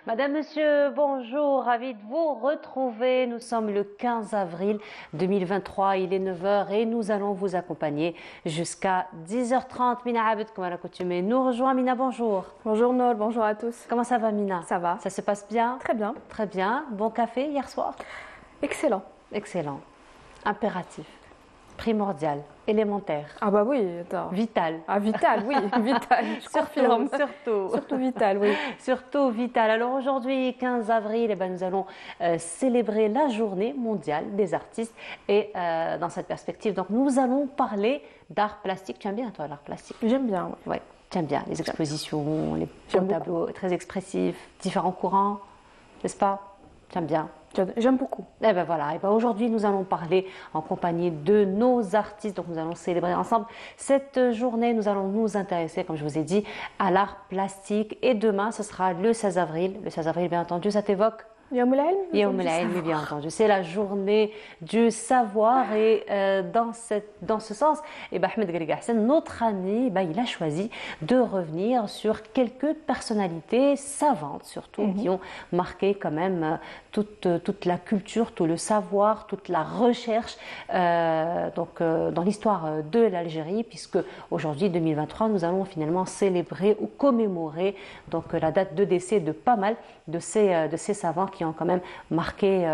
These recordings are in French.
Madame, Monsieur, bonjour, ravi de vous retrouver. Nous sommes le 15 avril 2023, il est 9 heures et nous allons vous accompagner jusqu'à 10h30. Mina Abed, comme à l'accoutumée, nous rejoint. Mina, bonjour. Bonjour Nol, bonjour à tous. Comment ça va, Mina? Ça va. Ça se passe bien? Très bien. Très bien. Bon café hier soir? Excellent. Excellent. Impératif, primordial, élémentaire. Ah bah oui, attends. Vital. Ah vital, oui, vital, je confirme. Surtout Vital, oui. Surtout vital. Alors aujourd'hui, 15 avril, nous allons célébrer la journée mondiale des artistes. Et dans cette perspective, donc, nous allons parler d'art plastique. Tu aimes bien, toi, l'art plastique? J'aime bien, oui. Ouais, tu aimes bien les expositions, les beaux tableaux très expressifs, différents courants, n'est-ce pas? Tu aimes bien? J'aime beaucoup. Et ben voilà, aujourd'hui nous allons parler en compagnie de nos artistes, donc nous allons célébrer ensemble cette journée, nous allons nous intéresser, comme je vous ai dit, à l'art plastique et demain ce sera le 16 avril. Le 16 avril, bien entendu, ça t'évoque? Yaoum el Ilm. Yaoum el Ilm, bien entendu. C'est la journée du savoir et dans ce sens, Ahmed Garriga Hassen, notre ami, il a choisi de revenir sur quelques personnalités savantes, surtout, qui ont marqué quand même toute la culture, tout le savoir, toute la recherche dans l'histoire de l'Algérie, puisque aujourd'hui, 2023, nous allons finalement célébrer ou commémorer donc, la date de décès de pas mal de ces savants qui ont quand même marqué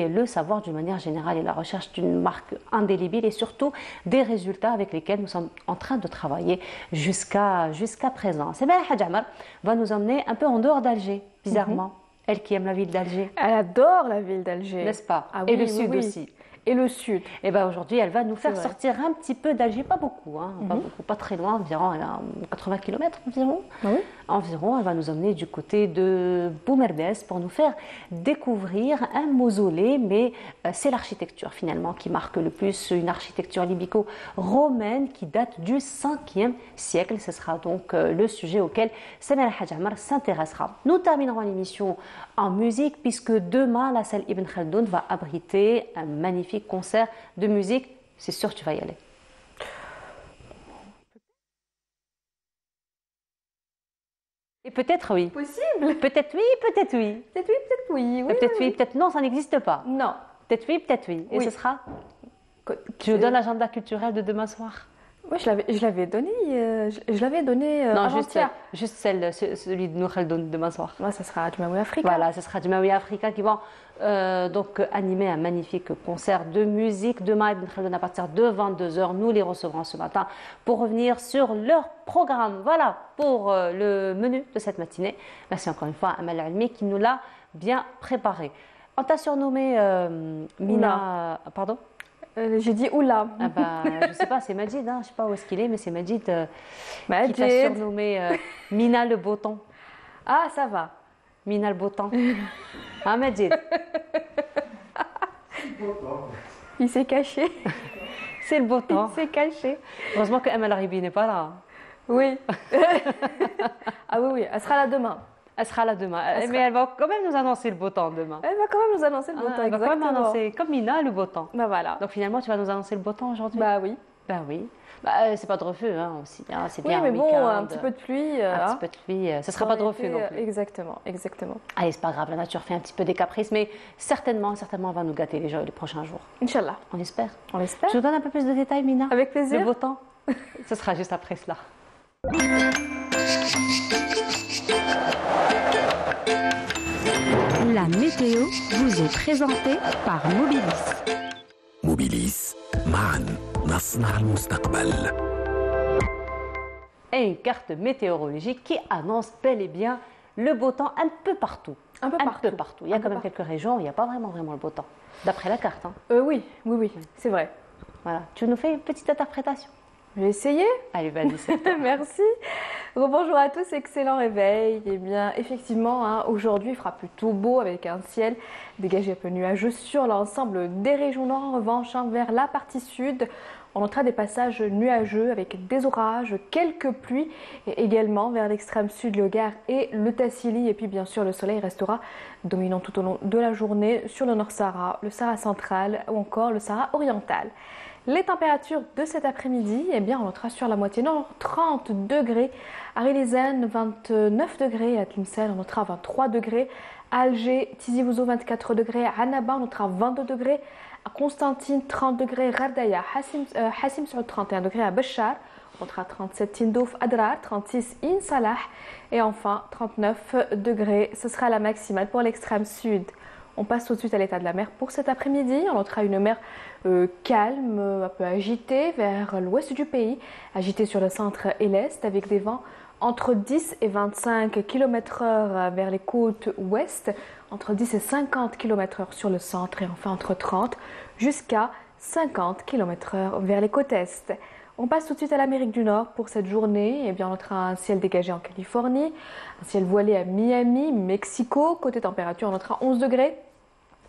le savoir d'une manière générale et la recherche d'une marque indélébile et surtout des résultats avec lesquels nous sommes en train de travailler jusqu'à présent. C'est bien, Hadj Amar va nous emmener un peu en dehors d'Alger, bizarrement. Elle qui aime la ville d'Alger. Elle adore la ville d'Alger. N'est-ce pas? Ah, et oui, le sud aussi. Et le sud. Et aujourd'hui, elle va nous faire sortir un petit peu d'Alger, pas beaucoup, pas beaucoup, pas très loin, environ, elle a 80 km environ. Ah oui. Environ, elle va nous emmener du côté de Boumerdès pour nous faire découvrir un mausolée, mais c'est l'architecture finalement qui marque le plus, une architecture libico-romaine qui date du 5e siècle. Ce sera donc le sujet auquel Samir Hadj Amar s'intéressera. Nous terminerons l'émission en musique puisque demain, la salle Ibn Khaldoun va abriter un magnifique concert de musique. C'est sûr que tu vas y aller. Et peut-être oui. Possible. Peut-être oui, peut-être oui. Peut-être oui, peut-être oui. Peut-être oui, peut-être non, ça n'existe pas. Non. Peut-être oui, peut-être oui. Et Oui. ce sera? Tu nous donnes l'agenda culturel de demain soir? Moi, je l'avais donné, Non, avant-hier. juste celui de Nour Khaldoun demain soir. Moi, ça sera du Maui Africa. Voilà, ce sera du Maui Africa qui vont donc animer un magnifique concert de musique demain Ibn Khaldoun à partir de 22h. Nous les recevrons ce matin pour revenir sur leur programme. Voilà pour le menu de cette matinée. Merci encore une fois à Amal Almi qui nous l'a bien préparé. On t'a surnommé Mina. Pardon? J'ai dit oula. Je ne sais pas, c'est Majid, je ne sais pas où est-ce qu'il est, mais c'est Majid qui Majid. t'a surnommé Mina le beau temps. Ah, ça va. Mina le beau temps. Hein, Majid? Il s'est caché. C'est le beau temps. Il s'est caché. Heureusement que Amal Aribi n'est pas là. Oui. Ah oui, elle sera là demain. Elle sera là demain. Mais elle va quand même nous annoncer le beau temps demain. Elle va quand même nous annoncer le beau temps, elle va quand même exactement. annoncer, comme Mina, le beau temps. Bah voilà. Donc finalement, tu vas nous annoncer le beau temps aujourd'hui? Bah oui. Bah oui. C'est pas de refus aussi. C'est bien. Oui, mais bon, week-end, un petit peu de pluie. Un petit peu de pluie. Ce sera pas de refus non plus. Exactement, exactement. Allez, c'est pas grave, la nature fait un petit peu des caprices, mais certainement, elle va nous gâter les prochains jours. Inch'Allah. On espère. On l'espère. Je vous donne un peu plus de détails, Mina? Avec plaisir. Le beau temps. Ce sera juste après cela. La météo vous est présentée par Mobilis. موبيليس معا نصنع المستقبل. Et une carte météorologique qui annonce bel et bien le beau temps un peu partout. Un peu partout. Il y a quand même quelques régions où il n'y a pas vraiment le beau temps. D'après la carte. Oui, c'est vrai. Voilà. Tu nous fais une petite interprétation? Je vais essayer. Allez, vas-y, c'est toi. Merci. Bonjour à tous, excellent réveil. Eh bien, effectivement, aujourd'hui, il fera plutôt beau avec un ciel dégagé un peu nuageux sur l'ensemble des régions nord. En revanche, vers la partie sud, on notera des passages nuageux avec des orages, quelques pluies, et également vers l'extrême sud, le Gard et le Tassili. Et puis, bien sûr, le soleil restera dominant tout au long de la journée sur le Nord Sahara, le Sahara central ou encore le Sahara oriental. Les températures de cet après-midi, eh bien, on notera sur la moitié nord 30 degrés. À Rilizen, 29 degrés. À Tlemcen, on notera 23 degrés. À Alger, Tizi Ouzou, 24 degrés. À Annaba, on notera 22 degrés. À Constantine, 30 degrés. Gardaya, Hassim sur 31 degrés. À Béchar, on notera 37 Tindouf. Adrar, 36 In Salah. Et enfin, 39 degrés. Ce sera la maximale pour l'extrême sud. On passe tout de suite à l'état de la mer pour cet après-midi. On notera une mer calme, un peu agitée vers l'ouest du pays, agitée sur le centre et l'est avec des vents entre 10 et 25 km/h vers les côtes ouest, entre 10 et 50 km/h sur le centre et enfin entre 30 jusqu'à 50 km/h vers les côtes est. On passe tout de suite à l'Amérique du Nord pour cette journée. Eh bien, on notera un ciel dégagé en Californie, un ciel voilé à Miami, Mexico. Côté température, on notera 11 degrés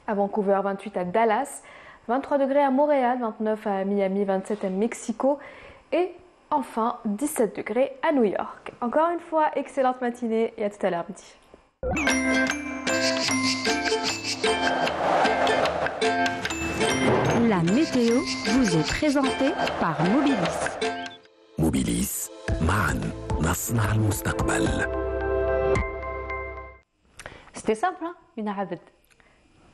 à Vancouver, 28 à Dallas, 23 degrés à Montréal, 29 à Miami, 27 à Mexico et enfin 17 degrés à New York. Encore une fois, excellente matinée et à tout à l'heure midi. La météo vous est présentée par Mobilis. موبيليس معا نصنع المستقبل. C'était simple, hein, Mina Abed.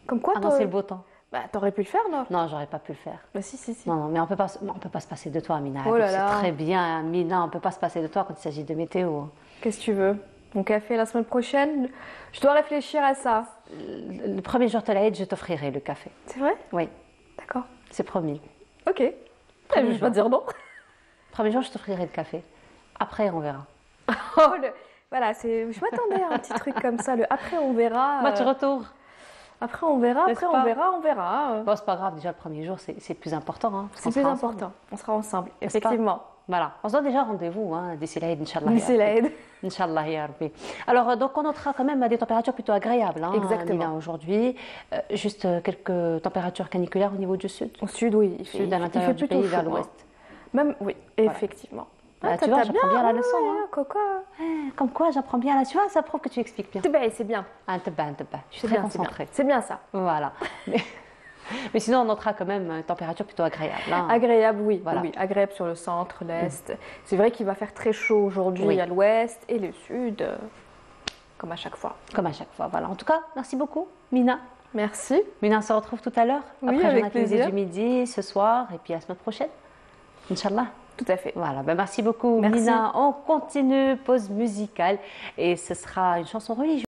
Comme quoi, Annoncer le beau temps. Bah, t'aurais pu le faire, non? Non, j'aurais pas pu le faire. Bah si, si, si. Non, non, mais on peut pas se passer de toi, Mina. Oh là C'est là. très bien, Mina, on peut pas se passer de toi quand il s'agit de météo. Qu'est-ce que tu veux? Mon café la semaine prochaine? Je dois réfléchir à ça. Le premier jour de l'Aïd, je t'offrirai le café. C'est vrai? Oui, D'accord. c'est promis. Ok. Premier Je vais pas jour. dire non. Premier jour, je t'offrirai le café. Après, on verra. Oh, voilà, je m'attendais à un petit truc comme ça. Le après, on verra. Match retour. Après, on verra. N'est-ce Après, pas on verra. On verra. Bon, c'est pas grave, déjà le premier jour, c'est plus important. Hein, parce qu'on C'est plus sera ensemble. important. On sera ensemble, N'est-ce pas? effectivement. Voilà, on se donne déjà rendez-vous hein, d'ici l'Aïd, Inch'Allah. D'ici l'Aïd. Inch'Allah, ya Rabbi. Alors, donc, on notera quand même des températures plutôt agréables. Hein, Exactement. Mina, aujourd'hui. Juste quelques températures caniculaires au niveau du sud. Au sud, oui. Sud, à l'intérieur du pays, vers l'ouest. Même, oui, effectivement. Ah, tu vois, j'apprends bien la leçon. Ouais, Hein. Coco. Comme quoi, j'apprends bien la. Tu vois, ça prouve que tu expliques bien. C'est bien. Ah, je suis C'est très bien, c'est bien. concentrée. C'est bien ça. Voilà. Mais sinon, on notera quand même une température plutôt agréable. Hein. Agréable, oui. Voilà. Oui, agréable sur le centre, l'est. C'est vrai qu'il va faire très chaud aujourd'hui Oui. à l'ouest et le sud, comme à chaque fois. Comme à chaque fois. Voilà. En tout cas, merci beaucoup, Mina. Merci. Mina, on se retrouve tout à l'heure. Oui, après avec Journal télévisé plaisir. du midi, ce soir, et puis la semaine prochaine. Inch'Allah. Tout à fait. Voilà, ben merci beaucoup, Merci. Mina. On continue, pause musicale, et ce sera une chanson religieuse.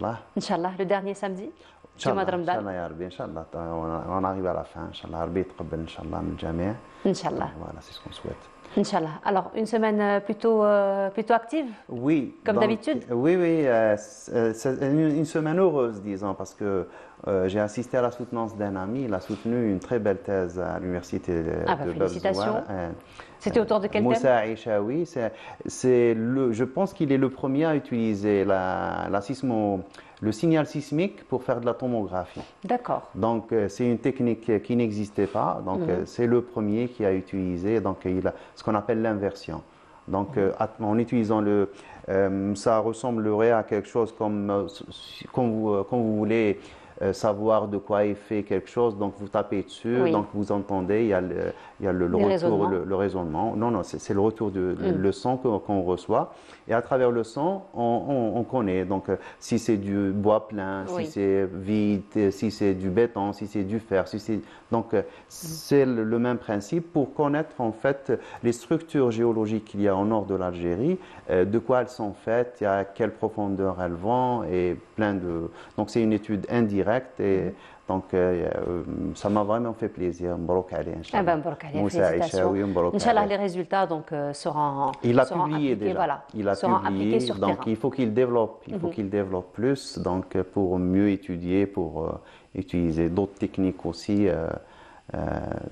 Allah. Inch'Allah, le dernier samedi du mois de Ramadan. Inch'Allah, ya Rabbi, Inch'Allah. On arrive à la fin, Inch'Allah. Rabbi taqabbal, Inch'Allah, min jami'. Inch'Allah. Voilà, c'est ce qu'on souhaite. Inch'Allah. Alors, une semaine plutôt active, Oui. comme d'habitude? Oui, oui. C'est une semaine heureuse, disons, parce que j'ai assisté à la soutenance d'un ami. Il a soutenu une très belle thèse à l'université de félicitations. Bab. C'était autour de quel thème? Moussa Aïchaoui. Je pense qu'il est le premier à utiliser le signal sismique pour faire de la tomographie. D'accord. Donc, c'est une technique qui n'existait pas. Donc, c'est le premier qui a utilisé ce qu'on appelle l'inversion. Donc, en utilisant ça ressemblerait à quelque chose comme quand vous voulez savoir de quoi est fait quelque chose, donc vous tapez dessus, Oui. donc vous entendez, il y a le retour, le raisonnement. Non, non, c'est le retour le son qu'on reçoit. Et à travers le son, on connaît. Donc, si c'est du bois plein, Oui. si c'est vide, si c'est du béton, si c'est du fer, donc c'est le même principe pour connaître en fait les structures géologiques qu'il y a au nord de l'Algérie, de quoi elles sont faites, à quelle profondeur elles vont, et donc c'est une étude indirecte et donc ça m'a vraiment fait plaisir. Mbarouk Ali, Ah ben, Mbarouk Ali, félicitations. Inch'Allah, les résultats donc seront Il a seront publié appliqués, déjà. voilà, Il a seront publié, appliqués sur donc terrain. il faut qu'il développe. Il faut qu'il développe plus, donc pour mieux étudier, pour utiliser d'autres techniques aussi.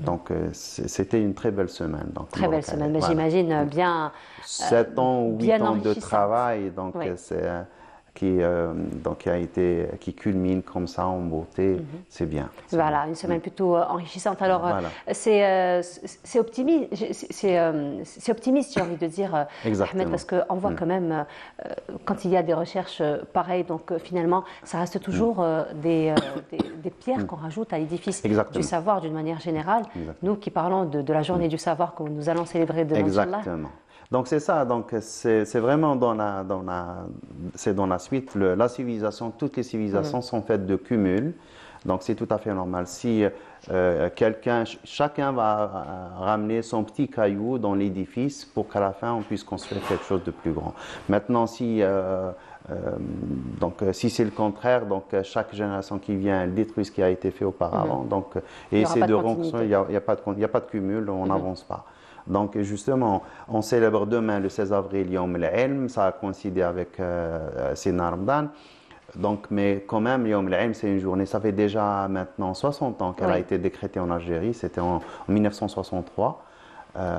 Donc c'était une très belle semaine. Donc, Très belle semaine, mais voilà. j'imagine bien 7 ans ou 8 bien ans de enrichissante. travail, donc Oui. qui culmine comme ça en beauté, c'est bien. Voilà, une semaine plutôt enrichissante. Alors, Voilà. c'est optimiste, c'est optimiste, j'ai envie de dire, Exactement. Ahmed, parce qu'on voit quand même, quand il y a des recherches pareilles, donc finalement, ça reste toujours des pierres qu'on rajoute à l'édifice Exactement. du savoir d'une manière générale. Exactement. Nous qui parlons de la journée du savoir que nous allons célébrer demain, Inch'Allah. Exactement. Donc c'est ça, donc c'est vraiment dans la suite, la civilisation, toutes les civilisations sont faites de cumul, donc c'est tout à fait normal. Si chacun va ramener son petit caillou dans l'édifice pour qu'à la fin on puisse construire quelque chose de plus grand. Maintenant si c'est le contraire, donc chaque génération qui vient elle détruit ce qui a été fait auparavant, donc et essaie de reconstruire, il n'y a pas de cumul, on n'avance pas. Donc justement, on célèbre demain le 16 avril Yom al-Ilm, ça a coïncidé avec Sidna Ramadan. Donc, mais quand même, Yom al-Ilm, c'est une journée, ça fait déjà maintenant 60 ans qu'elle a été décrétée en Algérie, c'était en 1963.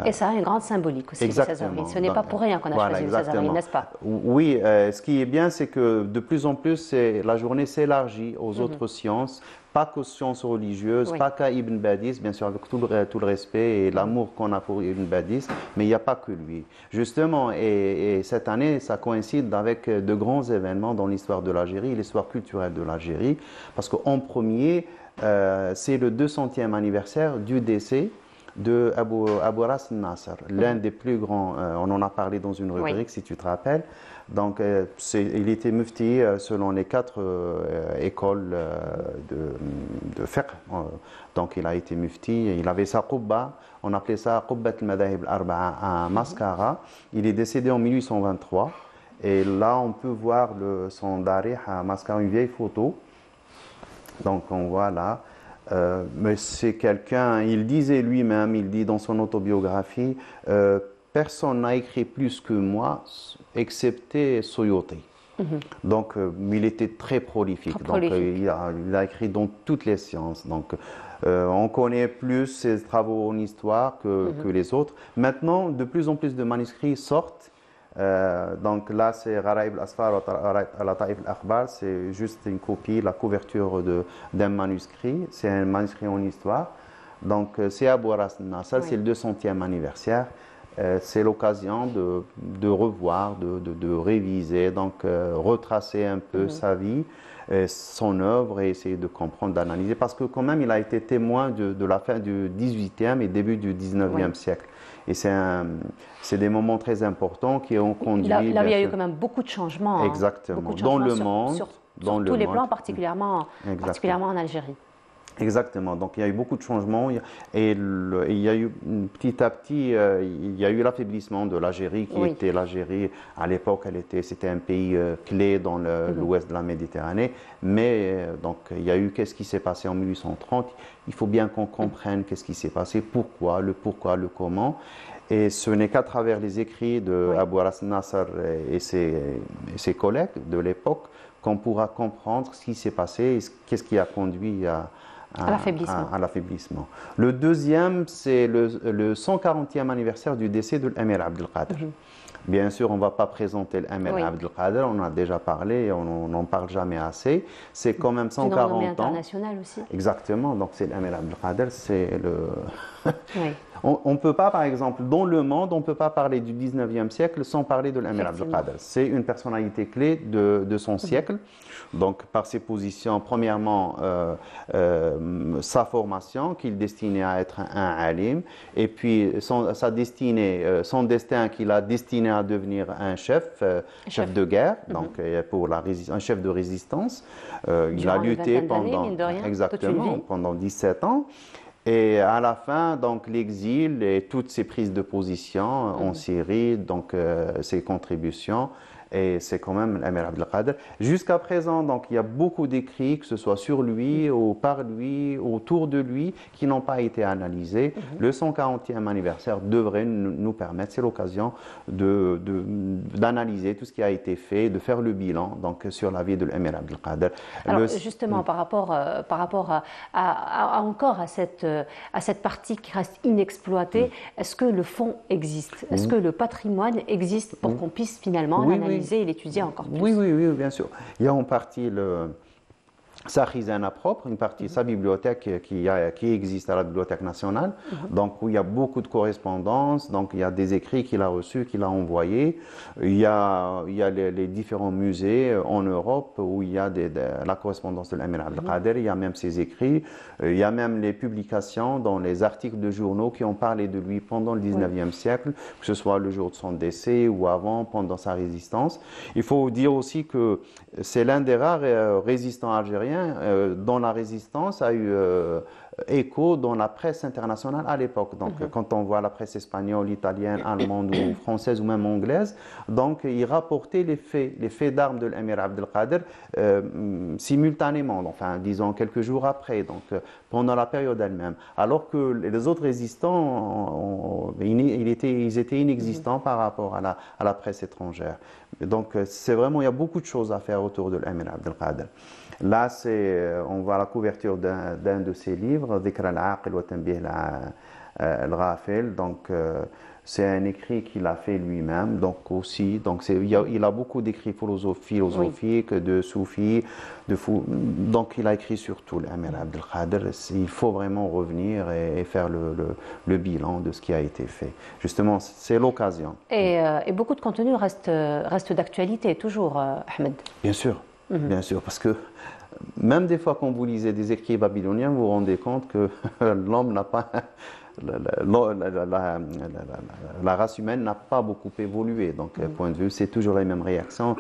Et ça a une grande symbolique aussi, le 16 avril. Ce n'est pas pour rien qu'on a choisi le 16 avril, n'est-ce pas? Oui, ce qui est bien, c'est que de plus en plus, la journée s'élargit aux autres sciences, pas qu'aux sciences religieuses, pas qu'à Ibn Badis, bien sûr, avec tout le respect et l'amour qu'on a pour Ibn Badis, mais il n'y a pas que lui. Justement, et cette année, ça coïncide avec de grands événements dans l'histoire de l'Algérie, l'histoire culturelle de l'Algérie, parce qu'en premier, c'est le 200e anniversaire du décès de Abou Ras Nasser, l'un des plus grands, on en a parlé dans une rubrique si tu te rappelles. Donc il était mufti selon les 4 écoles de fiqh. Donc il a été mufti, il avait sa qubba, on appelait ça Qubbat al-Madahib al-Arba'a à Mascara. Il est décédé en 1823 et là on peut voir son darih à Mascara, une vieille photo. Donc on voit là. Mais c'est quelqu'un, il disait lui-même, il dit dans son autobiographie, personne n'a écrit plus que moi, excepté Suyuti. Donc, il était très prolifique. Il a écrit dans toutes les sciences. Donc, on connaît plus ses travaux en histoire que les autres. Maintenant, de plus en plus de manuscrits sortent. Donc là, c'est Gharaib al-Asfar al-Lataif al-Akhbar, c'est juste une copie, la couverture d'un manuscrit. C'est un manuscrit en histoire. Donc c'est Abou Ras Nasser, c'est le 200e anniversaire. C'est l'occasion de revoir, de réviser, donc retracer un peu sa vie, son œuvre et essayer de comprendre, d'analyser. Parce que quand même, il a été témoin de la fin du 18e et début du 19e siècle. Et c'est des moments très importants qui ont conduit... Là, il y a eu quand même beaucoup de changements. Exactement. Beaucoup de changements dans le monde. sur tous les plans, particulièrement en Algérie. Exactement. Donc il y a eu beaucoup de changements et il y a eu petit à petit, il y a eu l'affaiblissement de l'Algérie qui était l'Algérie à l'époque, c'était un pays clé dans l'ouest de la Méditerranée. Mais donc il y a eu qu'est-ce qui s'est passé en 1830. Il faut bien qu'on comprenne qu'est-ce qui s'est passé, pourquoi, le comment. Et ce n'est qu'à travers les écrits de Abou Aras Nasser et ses collègues de l'époque qu'on pourra comprendre ce qui s'est passé et qu'est-ce qui a conduit à l'affaiblissement. Le deuxième, c'est le 140e anniversaire du décès de l'Amir Abdelkader. Bien sûr, on ne va pas présenter l'Amir Abdelkader, on en a déjà parlé et on n'en parle jamais assez. C'est quand même 140 ans. International aussi. Exactement, donc c'est l'Amir Abdelkader, c'est le... On ne peut pas, par exemple, dans le monde, on ne peut pas parler du 19e siècle sans parler de l'Amir Abdelkader. C'est une personnalité clé de son siècle. Donc, par ses positions, premièrement, sa formation, qu'il destinait à être un alim, et puis sa destinée, son destin qu'il a destiné à devenir un chef de guerre, donc un chef de résistance. Il a lutté pendant 17 ans. Et à la fin, donc l'exil et toutes ses prises de position en Syrie, donc ses contributions. Et c'est quand même l'Amir Abdelkader. Jusqu'à présent, donc, il y a beaucoup d'écrits, que ce soit sur lui ou par lui, autour de lui, qui n'ont pas été analysés. Le 140e anniversaire devrait nous permettre, c'est l'occasion d'analyser tout ce qui a été fait, de faire le bilan donc, sur la vie de l'Amir Abdelkader. Alors, justement, par rapport encore à cette partie qui reste inexploitée, est-ce que le fond existe? Est-ce que le patrimoine existe pour qu'on puisse finalement l'analyser et l'étudier encore plus? Oui, bien sûr. Il y a en partie sa khizana propre, une partie sa bibliothèque qui existe à la Bibliothèque nationale, donc où il y a beaucoup de correspondances, donc il y a des écrits qu'il a reçus, qu'il a envoyés. Il y a les différents musées en Europe où il y a la correspondance de l'Amir Abdelkader, il y a même ses écrits, il y a même les publications dans les articles de journaux qui ont parlé de lui pendant le 19e siècle, que ce soit le jour de son décès ou avant, pendant sa résistance. Il faut dire aussi que c'est l'un des rares résistants algériens dont la résistance a eu écho dans la presse internationale à l'époque. Donc, quand on voit la presse espagnole, italienne, allemande ou française ou même anglaise, donc ils rapportaient les faits d'armes de l'Amir Abdelkader simultanément, enfin, disons quelques jours après, donc pendant la période elle-même. Alors que les autres résistants, ils étaient inexistants par rapport à la presse étrangère. Donc, c'est vraiment, il y a beaucoup de choses à faire autour de l'Amir Abdelkader. Là, on voit la couverture d'un de ses livres, Dhikr al-Aqil wa Tanbih al-Ghafil. Donc, c'est un écrit qu'il a fait lui-même. Donc, aussi, il a beaucoup d'écrits philosophiques, de soufis, de fous. Donc, il a écrit surtout l'Amir Abdelkader. Il faut vraiment revenir et faire le bilan de ce qui a été fait. Justement, c'est l'occasion. Et beaucoup de contenu reste d'actualité, toujours, Ahmed. Bien sûr. Bien sûr, parce que même des fois quand vous lisez des écrits babyloniens, vous vous rendez compte que l'homme n'a pas, la race humaine n'a pas beaucoup évolué. Donc, point de vue, c'est toujours les mêmes réactions.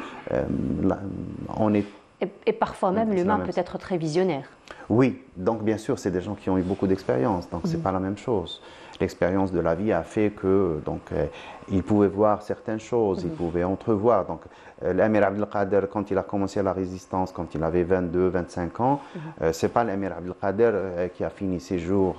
Et parfois même, l'humain peut être très visionnaire. Oui, donc bien sûr, c'est des gens qui ont eu beaucoup d'expérience, donc c'est pas la même chose. L'expérience de la vie a fait que ils pouvaient voir certaines choses, ils pouvaient entrevoir. Donc, l'Amir Abdelkader, quand il a commencé la résistance, quand il avait 22-25 ans, c'est pas l'Amir Abdelkader qui a fini ses jours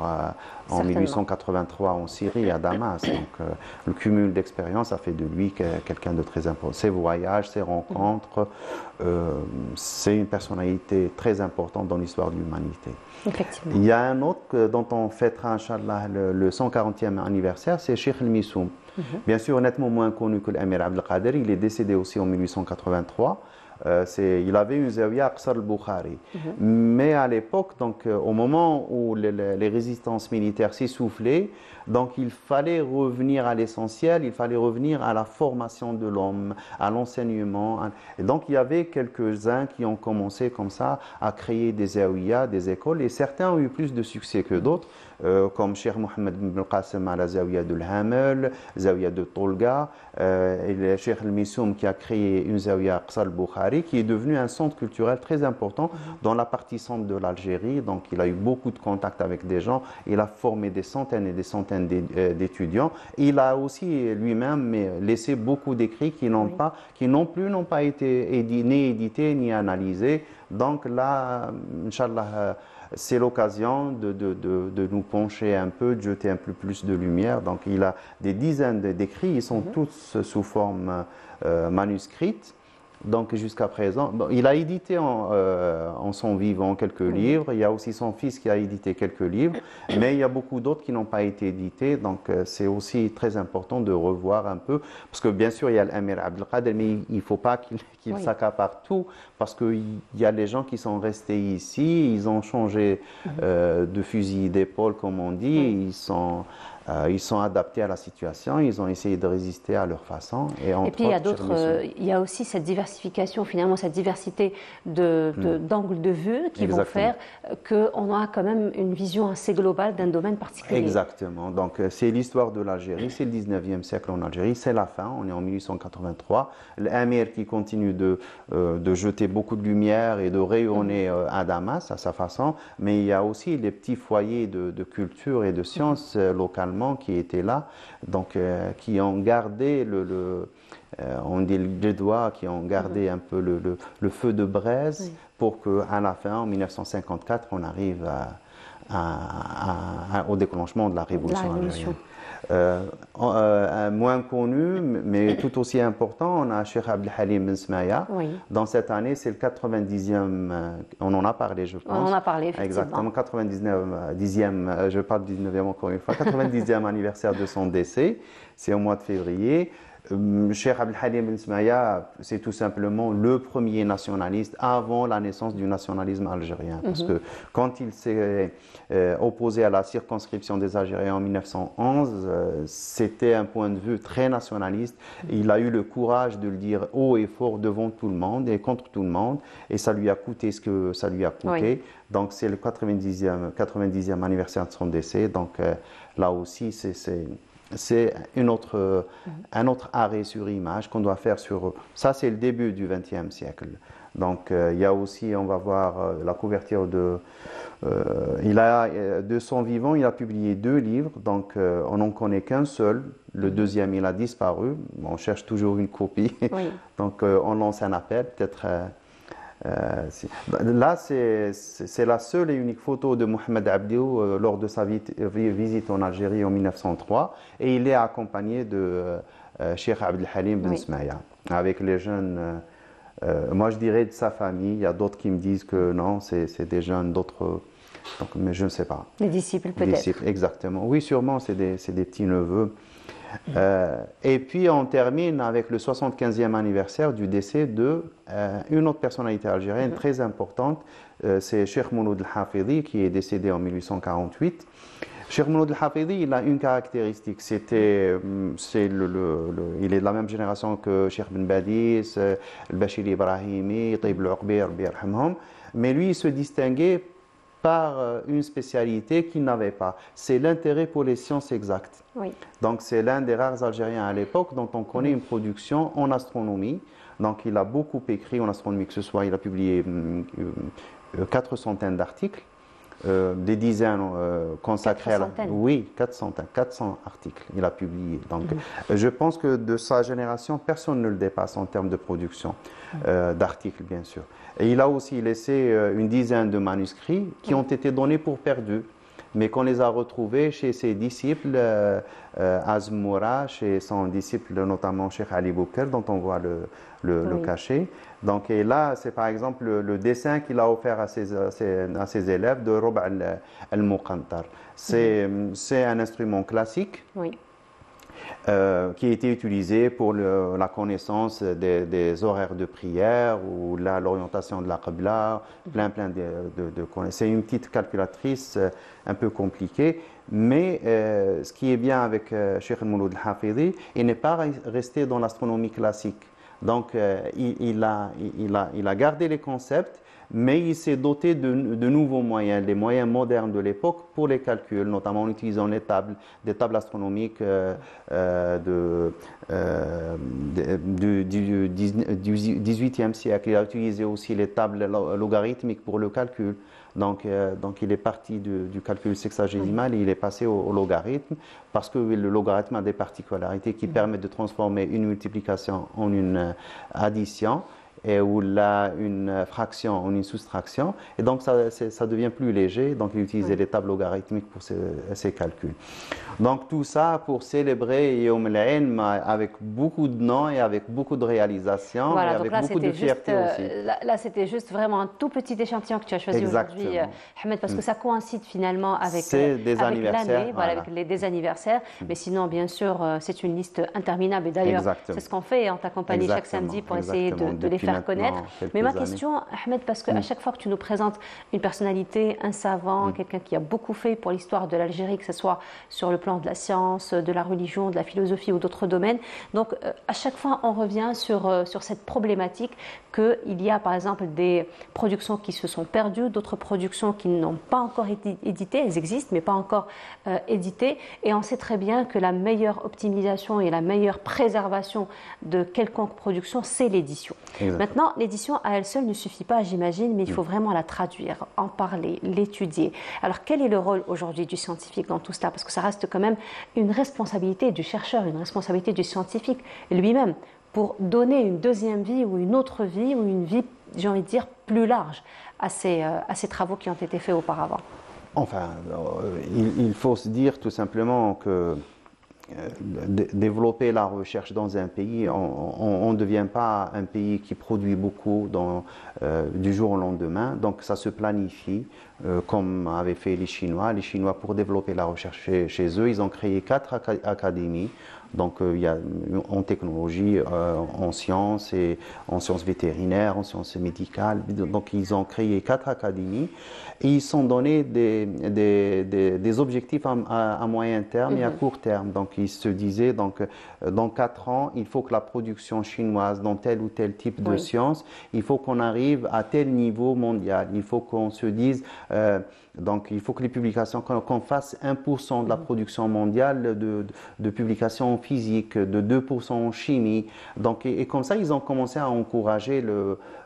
en 1883 en Syrie, à Damas. Donc, le cumul d'expérience a fait de lui quelqu'un de très important. Ses voyages, ses rencontres, c'est une personnalité très importante dans l'histoire de l'humanité. Effectivement. Il y a un autre dont on fêtera, Inch'Allah, le 140e anniversaire, c'est Cheikh El-Missoum. Bien sûr, nettement moins connu que l'Amir Abdelkader. Il est décédé aussi en 1883. Il avait une zawiya à Qasr al-Bukhari. Mais à l'époque, donc, au moment où les résistances militaires s'essoufflaient, donc il fallait revenir à l'essentiel, il fallait revenir à la formation de l'homme, à l'enseignement. Et donc il y avait quelques-uns qui ont commencé comme ça à créer des zawiyas, des écoles, et certains ont eu plus de succès que d'autres. comme Cheikh Mohamed Ben Qasim à la Zawiya de l'Hamel, Zawiya de Tolga, et le Cheikh El-Missoum qui a créé une Zawiya Qsar al-Bukhari, qui est devenu un centre culturel très important dans la partie centre de l'Algérie. Donc il a eu beaucoup de contacts avec des gens, il a formé des centaines et des centaines d'étudiants. Il a aussi lui-même laissé beaucoup d'écrits qui n'ont pas été ni édités ni analysés. Donc là, Inch'Allah, c'est l'occasion de nous pencher un peu, de jeter un peu plus de lumière. Donc il a des dizaines d'écrits, ils sont tous sous forme manuscrite. Donc jusqu'à présent, il a édité en son vivant quelques livres. Il y a aussi son fils qui a édité quelques livres, mais il y a beaucoup d'autres qui n'ont pas été édités. Donc c'est aussi très important de revoir un peu, parce que bien sûr il y a l'Amir Abdelkader, mais il ne faut pas qu'il s'accapare tout, parce qu'il y a les gens qui sont restés ici, ils ont changé de fusil d'épaule comme on dit, ils sont adaptés à la situation, ils ont essayé de résister à leur façon. Et puis il y a aussi cette diversification, finalement, cette diversité d'angles de vue qui vont faire qu'on a quand même une vision assez globale d'un domaine particulier. Exactement. Donc c'est l'histoire de l'Algérie, c'est le 19e siècle en Algérie, c'est la fin, on est en 1883. L'Amir qui continue de jeter beaucoup de lumière et de rayonner à Damas à sa façon, mais il y a aussi les petits foyers de culture et de sciences localement qui étaient là, donc qui ont gardé on dit les doigts, qui ont gardé un peu le feu de braise pour qu'à la fin, en 1954, on arrive au déclenchement de la révolution algérienne. Moins connu, mais tout aussi important, on a Cheikh Abdelhalim Ben Smaya. Dans cette année, c'est le 90e, on en a parlé, je pense. On en a parlé, Exactement, effectivement. 10e, je parle du 19e encore une fois, 90e anniversaire de son décès, c'est au mois de février. Cheikh Abdelhalim Ben Smaya, c'est tout simplement le premier nationaliste avant la naissance du nationalisme algérien. Parce que quand il s'est opposé à la circonscription des Algériens en 1911, c'était un point de vue très nationaliste. Il a eu le courage de le dire haut et fort devant tout le monde et contre tout le monde. Et ça lui a coûté ce que ça lui a coûté. Donc c'est le 90e anniversaire de son décès. Donc là aussi, c'est un autre arrêt sur image qu'on doit faire sur... Ça, c'est le début du XXe siècle. Donc, il y a aussi, on va voir la couverture de son vivant, il a publié 2 livres. Donc, on n'en connaît qu'un seul. Le deuxième, il a disparu. On cherche toujours une copie. Donc, on lance un appel, peut-être... là, c'est la seule et unique photo de Mohamed Abdiou lors de sa visite en Algérie en 1903, et il est accompagné de Cheikh Abdelhalim Ben Smaya, avec les jeunes, moi je dirais de sa famille. Il y a d'autres qui me disent que non, c'est des jeunes d'autres, mais je ne sais pas. Des disciples peut-être. Disciples, exactement. Oui, sûrement, c'est des petits-neveux. Et puis on termine avec le 75e anniversaire du décès d'une autre personnalité algérienne très importante, c'est Cheikh Mouloud El-Hafidi, qui est décédé en 1848. Cheikh Mouloud El-Hafidi, il a une caractéristique, il est de la même génération que Cheikh Ben Badis, El-Bachir Ibrahimi, Taïb El-Uqbi, mais lui il se distinguait par une spécialité qu'il n'avait pas. C'est l'intérêt pour les sciences exactes. Donc c'est l'un des rares Algériens à l'époque dont on connaît une production en astronomie. Donc il a beaucoup écrit en astronomie, que ce soit, il a publié 400 d'articles, des dizaines consacrés à la... Oui, 400 articles il a publié. Donc je pense que de sa génération, personne ne le dépasse en termes de production d'articles, bien sûr. Et il a aussi laissé une dizaine de manuscrits qui ont été donnés pour perdus, mais qu'on les a retrouvés chez ses disciples, Azmoura, chez son disciple notamment Cheikh Ali Bouker, dont on voit le cachet. Donc, et là, c'est par exemple le dessin qu'il a offert à ses élèves de Rob al-Muqantar. C'est un instrument classique. Qui a été utilisé pour la connaissance des horaires de prière ou l'orientation de la Qibla, plein de connaissances. C'est une petite calculatrice un peu compliquée, mais ce qui est bien avec Cheikh Mouloud El-Hafidi, il n'est pas resté dans l'astronomie classique. Donc il a gardé les concepts, mais il s'est doté de nouveaux moyens, les moyens modernes de l'époque pour les calculs, notamment en utilisant des tables astronomiques du XVIIIe siècle. Il a utilisé aussi les tables logarithmiques pour le calcul. Donc il est parti du calcul sexagésimal et il est passé au logarithme, parce que le logarithme a des particularités qui permettent de transformer une multiplication en une addition, et où là, une fraction en une soustraction, et donc ça devient plus léger, donc il utilisait les tables logarithmiques pour ces calculs. Donc tout ça pour célébrer Yom al-Ilm avec beaucoup de noms et avec beaucoup de réalisations, voilà, et avec beaucoup de fierté aussi. Là, c'était juste vraiment un tout petit échantillon que tu as choisi aujourd'hui, Ahmed, parce que ça coïncide finalement avec l'année, voilà, avec des anniversaires, mais sinon, bien sûr, c'est une liste interminable, et d'ailleurs, c'est ce qu'on fait en ta compagnie chaque samedi pour essayer de les faire connaître. Mais ma question, Ahmed, parce qu'à chaque fois que tu nous présentes une personnalité, un savant, quelqu'un qui a beaucoup fait pour l'histoire de l'Algérie, que ce soit sur le plan de la science, de la religion, de la philosophie ou d'autres domaines, donc à chaque fois on revient sur cette problématique qu'il y a par exemple des productions qui se sont perdues, d'autres productions qui n'ont pas encore été éditées, elles existent mais pas encore éditées, et on sait très bien que la meilleure optimisation et la meilleure préservation de quelconque production, c'est l'édition. Maintenant, l'édition à elle seule ne suffit pas, j'imagine, mais il faut vraiment la traduire, en parler, l'étudier. Alors, quel est le rôle aujourd'hui du scientifique dans tout cela? Parce que ça reste quand même une responsabilité du chercheur, une responsabilité du scientifique lui-même, pour donner une deuxième vie ou une autre vie, ou une vie, j'ai envie de dire, plus large à ces travaux qui ont été faits auparavant. Enfin, il faut se dire tout simplement que développer la recherche dans un pays, on ne devient pas un pays qui produit beaucoup du jour au lendemain, donc ça se planifie, comme avaient fait les Chinois. Les Chinois, pour développer la recherche chez eux, ils ont créé 4 académies. Donc il y a en technologie, en sciences vétérinaires, en sciences médicales. Donc ils ont créé 4 académies et ils sont donnés des objectifs à moyen terme et à court terme. Donc ils se disaient, donc dans 4 ans, il faut que la production chinoise dans tel ou tel type de science, il faut qu'on arrive à tel niveau mondial. Il faut qu'on se dise, donc il faut que les publications, qu'on fasse 1% de la production mondiale de publications en physique, de 2% en chimie. Donc, et comme ça, ils ont commencé à encourager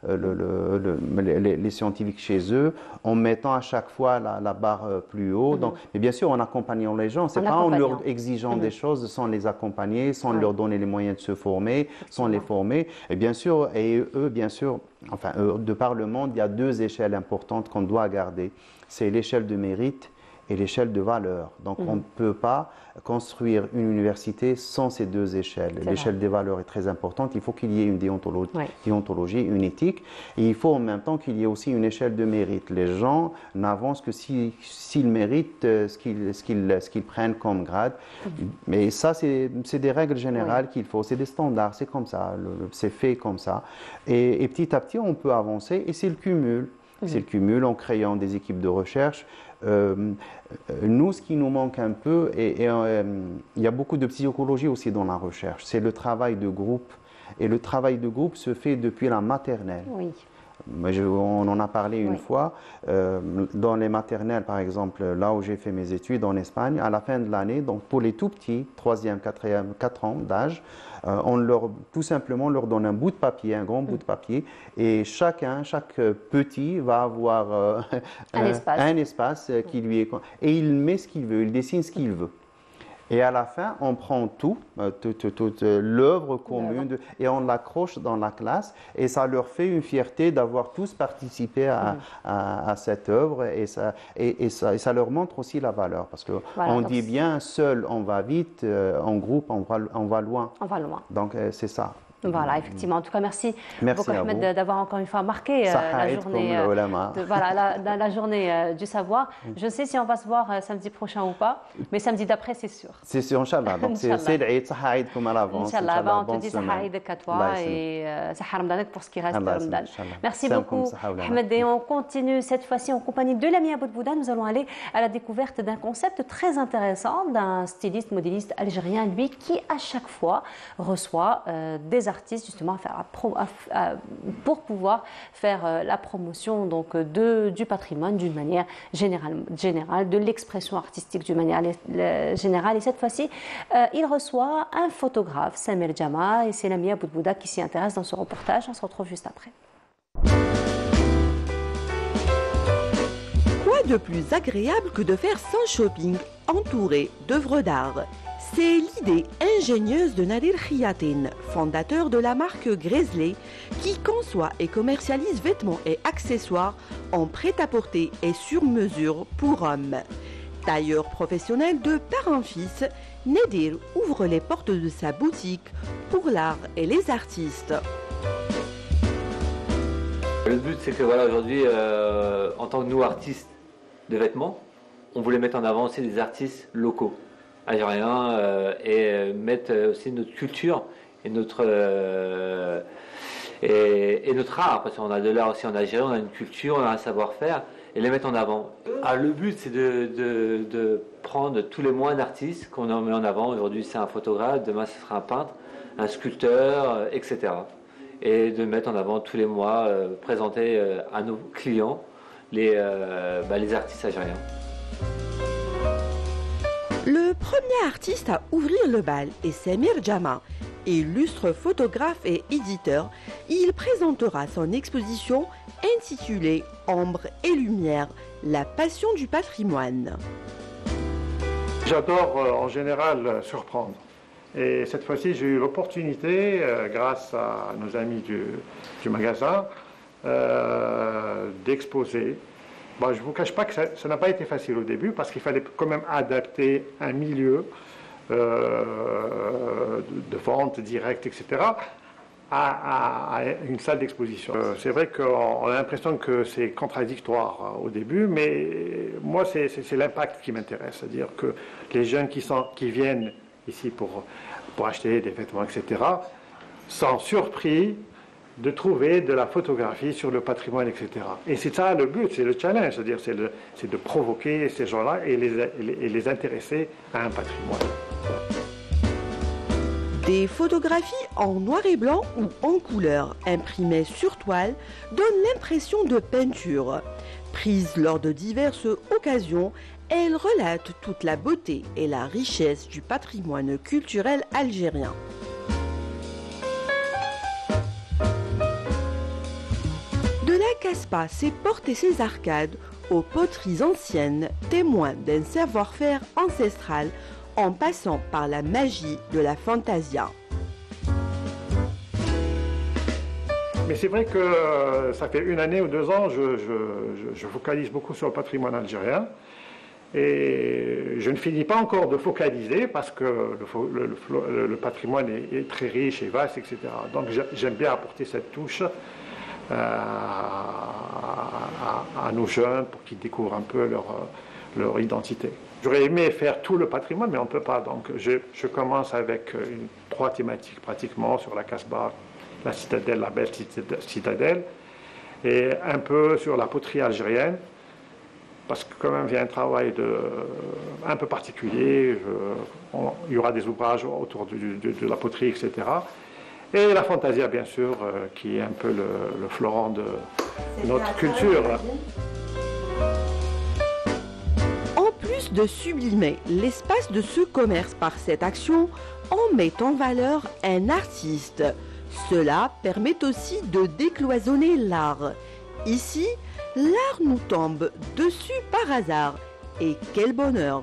les scientifiques chez eux, en mettant à chaque fois la barre plus haut. Donc, mais bien sûr, en accompagnant les gens. C'est pas en leur exigeant des choses sans les accompagner, sans leur donner les moyens de se former, sans les former. Et bien sûr, eux, bien sûr, enfin, de par le monde, il y a 2 échelles importantes qu'on doit garder. C'est l'échelle de mérite et l'échelle de valeur. Donc on ne peut pas construire une université sans ces 2 échelles. L'échelle des valeurs est très importante. Il faut qu'il y ait une déontologie, une éthique. Et il faut en même temps qu'il y ait aussi une échelle de mérite. Les gens n'avancent que s'ils méritent ce qu'ils prennent comme grade. Mais ça, c'est des règles générales qu'il faut. C'est des standards, c'est comme ça. C'est fait comme ça. Et petit à petit, on peut avancer. Et c'est le cumul. C'est le cumul en créant des équipes de recherche. Nous, ce qui nous manque un peu, et il y a beaucoup de psychologie aussi dans la recherche, c'est le travail de groupe. Et le travail de groupe se fait depuis la maternelle. Oui. On en a parlé une fois. Dans les maternelles, par exemple, là où j'ai fait mes études en Espagne, à la fin de l'année, donc pour les tout petits, 3e, 4e, 4 ans d'âge, on tout simplement leur donne un bout de papier, un grand bout de papier, et chaque petit va avoir un espace qui lui est... Et il met ce qu'il veut, il dessine ce qu'il veut. Et à la fin, on prend toute l'œuvre commune et on l'accroche dans la classe, et ça leur fait une fierté d'avoir tous participé à cette œuvre, et ça leur montre aussi la valeur, parce qu'on dit bien, seul on va vite, en groupe on va loin. On va loin. Donc c'est ça. Voilà, effectivement. En tout cas, merci beaucoup, Ahmed, d'avoir encore une fois marqué la journée du savoir. Je ne sais si on va se voir samedi prochain ou pas, mais samedi d'après, c'est sûr. C'est sûr, Inch'Allah. Donc, c'est l'Aïd, Saha Aïd comme à l'avance. Inch'Allah, on te dit Saha Aïd à toi et Saha Ramadan pour ce qui reste de Ramadan. Merci beaucoup, Ahmed. Et on continue cette fois-ci en compagnie de l'ami Abou Bouda. Nous allons aller à la découverte d'un concept très intéressant d'un styliste, modéliste algérien, lui, qui à chaque fois reçoit des artistes artistes justement pour pouvoir faire la promotion donc, du patrimoine d'une manière générale, de l'expression artistique d'une manière générale. Et cette fois-ci, il reçoit un photographe, Samir Jama, et c'est Lamia Boudbouda qui s'y intéresse dans ce reportage. On se retrouve juste après. Quoi de plus agréable que de faire son shopping entouré d'œuvres d'art? C'est l'idée ingénieuse de Nadir Khiatin, fondateur de la marque Grizzly, qui conçoit et commercialise vêtements et accessoires en prêt-à-porter et sur mesure pour hommes. Tailleur professionnel de père en fils, Nadir ouvre les portes de sa boutique pour l'art et les artistes. Le but, c'est que voilà, aujourd'hui, en tant que nous, artistes de vêtements, on voulait mettre en avant aussi des artistes locaux, algériens, et mettre aussi notre culture et notre art, parce qu'on a de l'art aussi en Algérie, on a une culture, on a un savoir-faire, et les mettre en avant. Ah, le but, c'est de prendre tous les mois un artiste qu'on en met en avant. Aujourd'hui, c'est un photographe, demain, ce sera un peintre, un sculpteur, etc. Et de mettre en avant tous les mois, présenter à nos clients les artistes algériens. Le premier artiste à ouvrir le bal est Samir Jama, illustre photographe et éditeur. Il présentera son exposition intitulée Ombre et lumière, la passion du patrimoine. J'adore en général surprendre. Et cette fois-ci, j'ai eu l'opportunité, grâce à nos amis du magasin, d'exposer. Bon, je ne vous cache pas que ça n'a pas été facile au début, parce qu'il fallait quand même adapter un milieu de vente directe, etc., à une salle d'exposition. C'est vrai qu'on a l'impression que c'est contradictoire au début, mais moi, c'est l'impact qui m'intéresse. C'est-à-dire que les jeunes qui viennent ici pour acheter des vêtements, etc., sont surpris de trouver de la photographie sur le patrimoine, etc. Et c'est ça le but, c'est le challenge, c'est-à-dire c'est de provoquer ces gens-là et les intéresser à un patrimoine. Des photographies en noir et blanc ou en couleur, imprimées sur toile, donnent l'impression de peinture. Prises lors de diverses occasions, elles relatent toute la beauté et la richesse du patrimoine culturel algérien. De la Casbah, ses portes et ses arcades, aux poteries anciennes, témoins d'un savoir-faire ancestral, en passant par la magie de la fantasia. Mais c'est vrai que ça fait 1 année ou 2 ans, je focalise beaucoup sur le patrimoine algérien. Et je ne finis pas encore de focaliser parce que le patrimoine est très riche et vaste, etc. Donc j'aime bien apporter cette touche à nos jeunes pour qu'ils découvrent un peu leur identité. J'aurais aimé faire tout le patrimoine, mais on ne peut pas. Donc je commence avec 3 thématiques pratiquement sur la Casbah, la citadelle, la belle citadelle, et un peu sur la poterie algérienne, parce que quand même il y a un travail un peu particulier. Il y aura des ouvrages autour de la poterie, etc. Et la fantasia, bien sûr, qui est un peu le fleuron de notre culture. En plus de sublimer l'espace de ce commerce par cette action, on met en valeur un artiste. Cela permet aussi de décloisonner l'art. Ici, l'art nous tombe dessus par hasard. Et quel bonheur!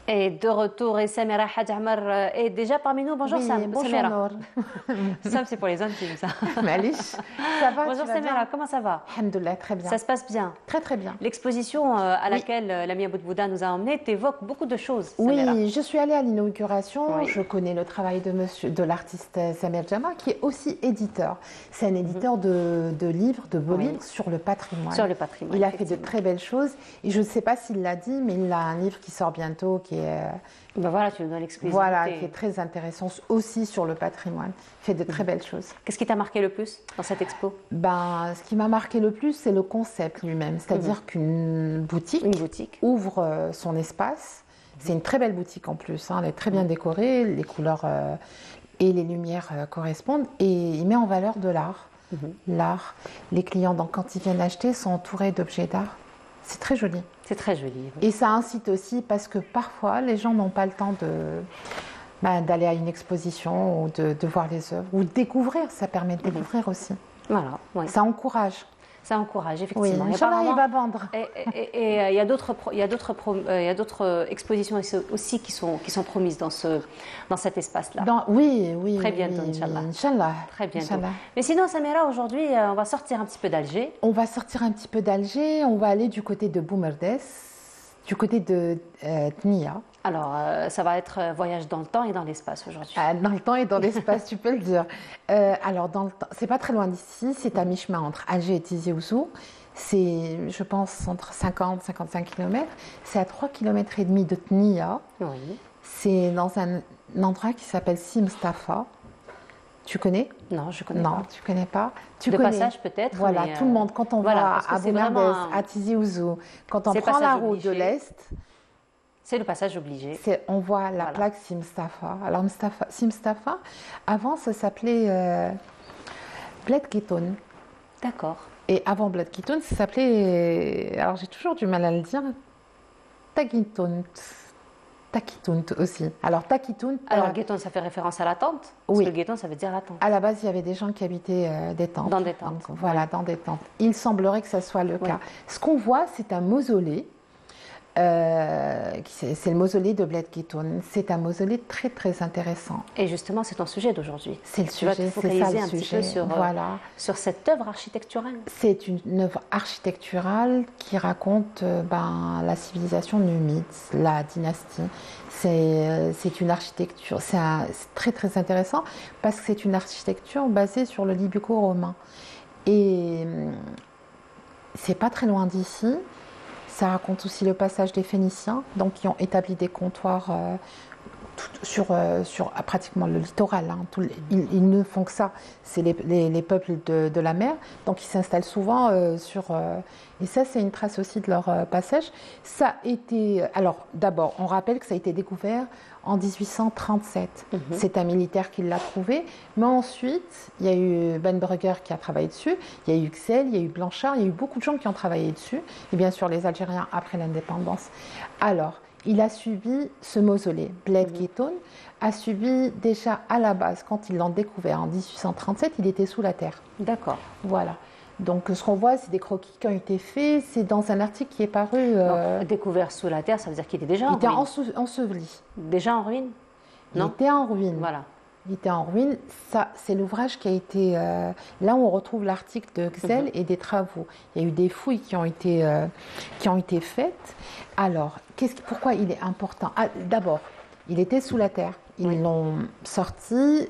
Et de retour, et Samira Hadjamar est déjà parmi nous. Bonjour, oui, bonjour Samira. Nour. Sam, c'est pour les intimes, ça. Malish. Ça va? Bonjour Samira, comment ça va? Alhamdoulilah, très bien. Ça se passe bien? Très très bien. L'exposition à laquelle Lamia Boudbouda nous a emmenés t'évoque beaucoup de choses, Samira. Oui, je suis allée à l'inauguration. Oui. Je connais le travail de l'artiste Samir Jama, qui est aussi éditeur. C'est un éditeur de livres, de beaux livres sur le patrimoine. Sur le patrimoine. Il a fait de très belles choses. Et je ne sais pas s'il l'a dit, mais il a un livre qui sort bientôt, qui est... Ben voilà, tu nous donnes l'exclusivité. Voilà, qui est très intéressant aussi sur le patrimoine. Il fait de très belles choses. Qu'est-ce qui t'a marqué le plus dans cette expo? Ben, ce qui m'a marqué le plus, c'est le concept lui-même. C'est-à-dire qu'une boutique ouvre son espace. C'est une très belle boutique en plus, hein, elle est très bien décorée, les couleurs et les lumières correspondent, et il met en valeur de l'art. L'art, les clients, donc, quand ils viennent acheter, sont entourés d'objets d'art. C'est très joli. C'est très joli. Oui. Et ça incite aussi, parce que parfois, les gens n'ont pas le temps d'aller à une exposition ou de voir les œuvres, ou de découvrir, ça permet de découvrir aussi. Voilà, oui. Ça encourage. Ça encourage, effectivement. Oui, Inch'Allah, il va vendre. Et il y a d'autres expositions aussi qui sont promises dans cet espace-là. Oui. Très bientôt, oui, Inch'Allah. Inch'Allah. Très bientôt. Inch'Allah. Mais sinon, Samira, aujourd'hui, on va sortir un petit peu d'Alger. On va sortir un petit peu d'Alger, on va aller du côté de Boumerdes, du côté de Tnia. Alors, ça va être voyage dans le temps et dans l'espace aujourd'hui. Dans le temps et dans l'espace, tu peux le dire. Alors, dans le temps, c'est pas très loin d'ici, c'est à mi-chemin entre Alger et Tizi Ouzou. C'est, je pense, entre 50 et 55 km. C'est à 3,5 km de Tnia. Oui. C'est dans un endroit qui s'appelle Si Mustapha. Tu connais? Non, je connais pas. pas. Non, tu connais pas. De passage peut-être. Voilà, tout le monde, quand on va à Boumerdes, à Tizi Ouzou, quand on prend la route de l'Est, c'est le passage obligé. On voit la plaque Si Mustapha. Alors, Si Mustapha, avant, ça s'appelait Bled Guitoun. D'accord. Et avant Bled Guitoun, ça s'appelait, alors j'ai toujours du mal à le dire, Takitount. Takitount aussi. Alors, Takitount. Alors, Guitoun, ça fait référence à la tente? Parce que Guitoun, ça veut dire la tente. À la base, il y avait des gens qui habitaient des tentes. Dans des tentes. Donc, voilà, dans des tentes. Il semblerait que ça soit le cas. Ce qu'on voit, c'est un mausolée. C'est le mausolée de Bled Guitoun. C'est un mausolée très très intéressant. Et justement, c'est ton sujet d'aujourd'hui. C'est le sujet. Tu vas te focaliser un petit peu sur cette œuvre architecturale. C'est une œuvre architecturale qui raconte la civilisation numide, la dynastie. C'est une architecture, c'est très très intéressant parce que c'est une architecture basée sur le libyco-romain. Et c'est pas très loin d'ici. Ça raconte aussi le passage des Phéniciens, donc qui ont établi des comptoirs sur pratiquement le littoral. Hein. Ils ne font que ça. C'est les peuples de la mer, donc ils s'installent souvent et ça, c'est une trace aussi de leur passage. Ça a été. Alors, d'abord, on rappelle que ça a été découvert en 1837. C'est un militaire qui l'a trouvé. Mais ensuite, il y a eu Ben Brugger qui a travaillé dessus. Il y a eu Yüksel, il y a eu Blanchard. Il y a eu beaucoup de gens qui ont travaillé dessus. Et bien sûr, les Algériens après l'indépendance. Alors, il a subi ce mausolée. Bled Guitoun a subi déjà à la base, quand ils l'ont découvert en 1837, il était sous la terre. D'accord. Voilà. Donc, ce qu'on voit, c'est des croquis qui ont été faits. C'est dans un article qui est paru. Donc, découvert sous la terre, ça veut dire qu'il était déjà en ruine. Il était enseveli. Déjà en ruine? Non. Il était en ruine. Voilà. Il était en ruine. Ça, c'est l'ouvrage qui a été. Là, on retrouve l'article de Yüksel et des travaux. Il y a eu des fouilles qui ont été faites. Alors, pourquoi il est important? D'abord, il était sous la terre. Ils l'ont sorti.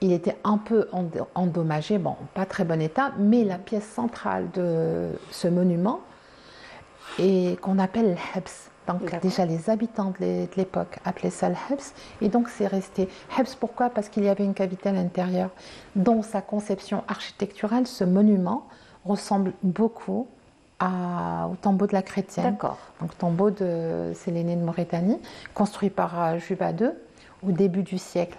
Il était un peu endommagé, bon, pas très bon état, mais la pièce centrale de ce monument et qu'on appelle le Hebs. Donc déjà les habitants de l'époque appelaient ça le Hebs, et donc c'est resté Hebs. Pourquoi? Parce qu'il y avait une cavité à l'intérieur. Dans sa conception architecturale, ce monument ressemble beaucoup au tombeau de la Chrétienne. D'accord. Donc tombeau c'est l'aîné de Mauritanie, construit par Juba II au début du siècle.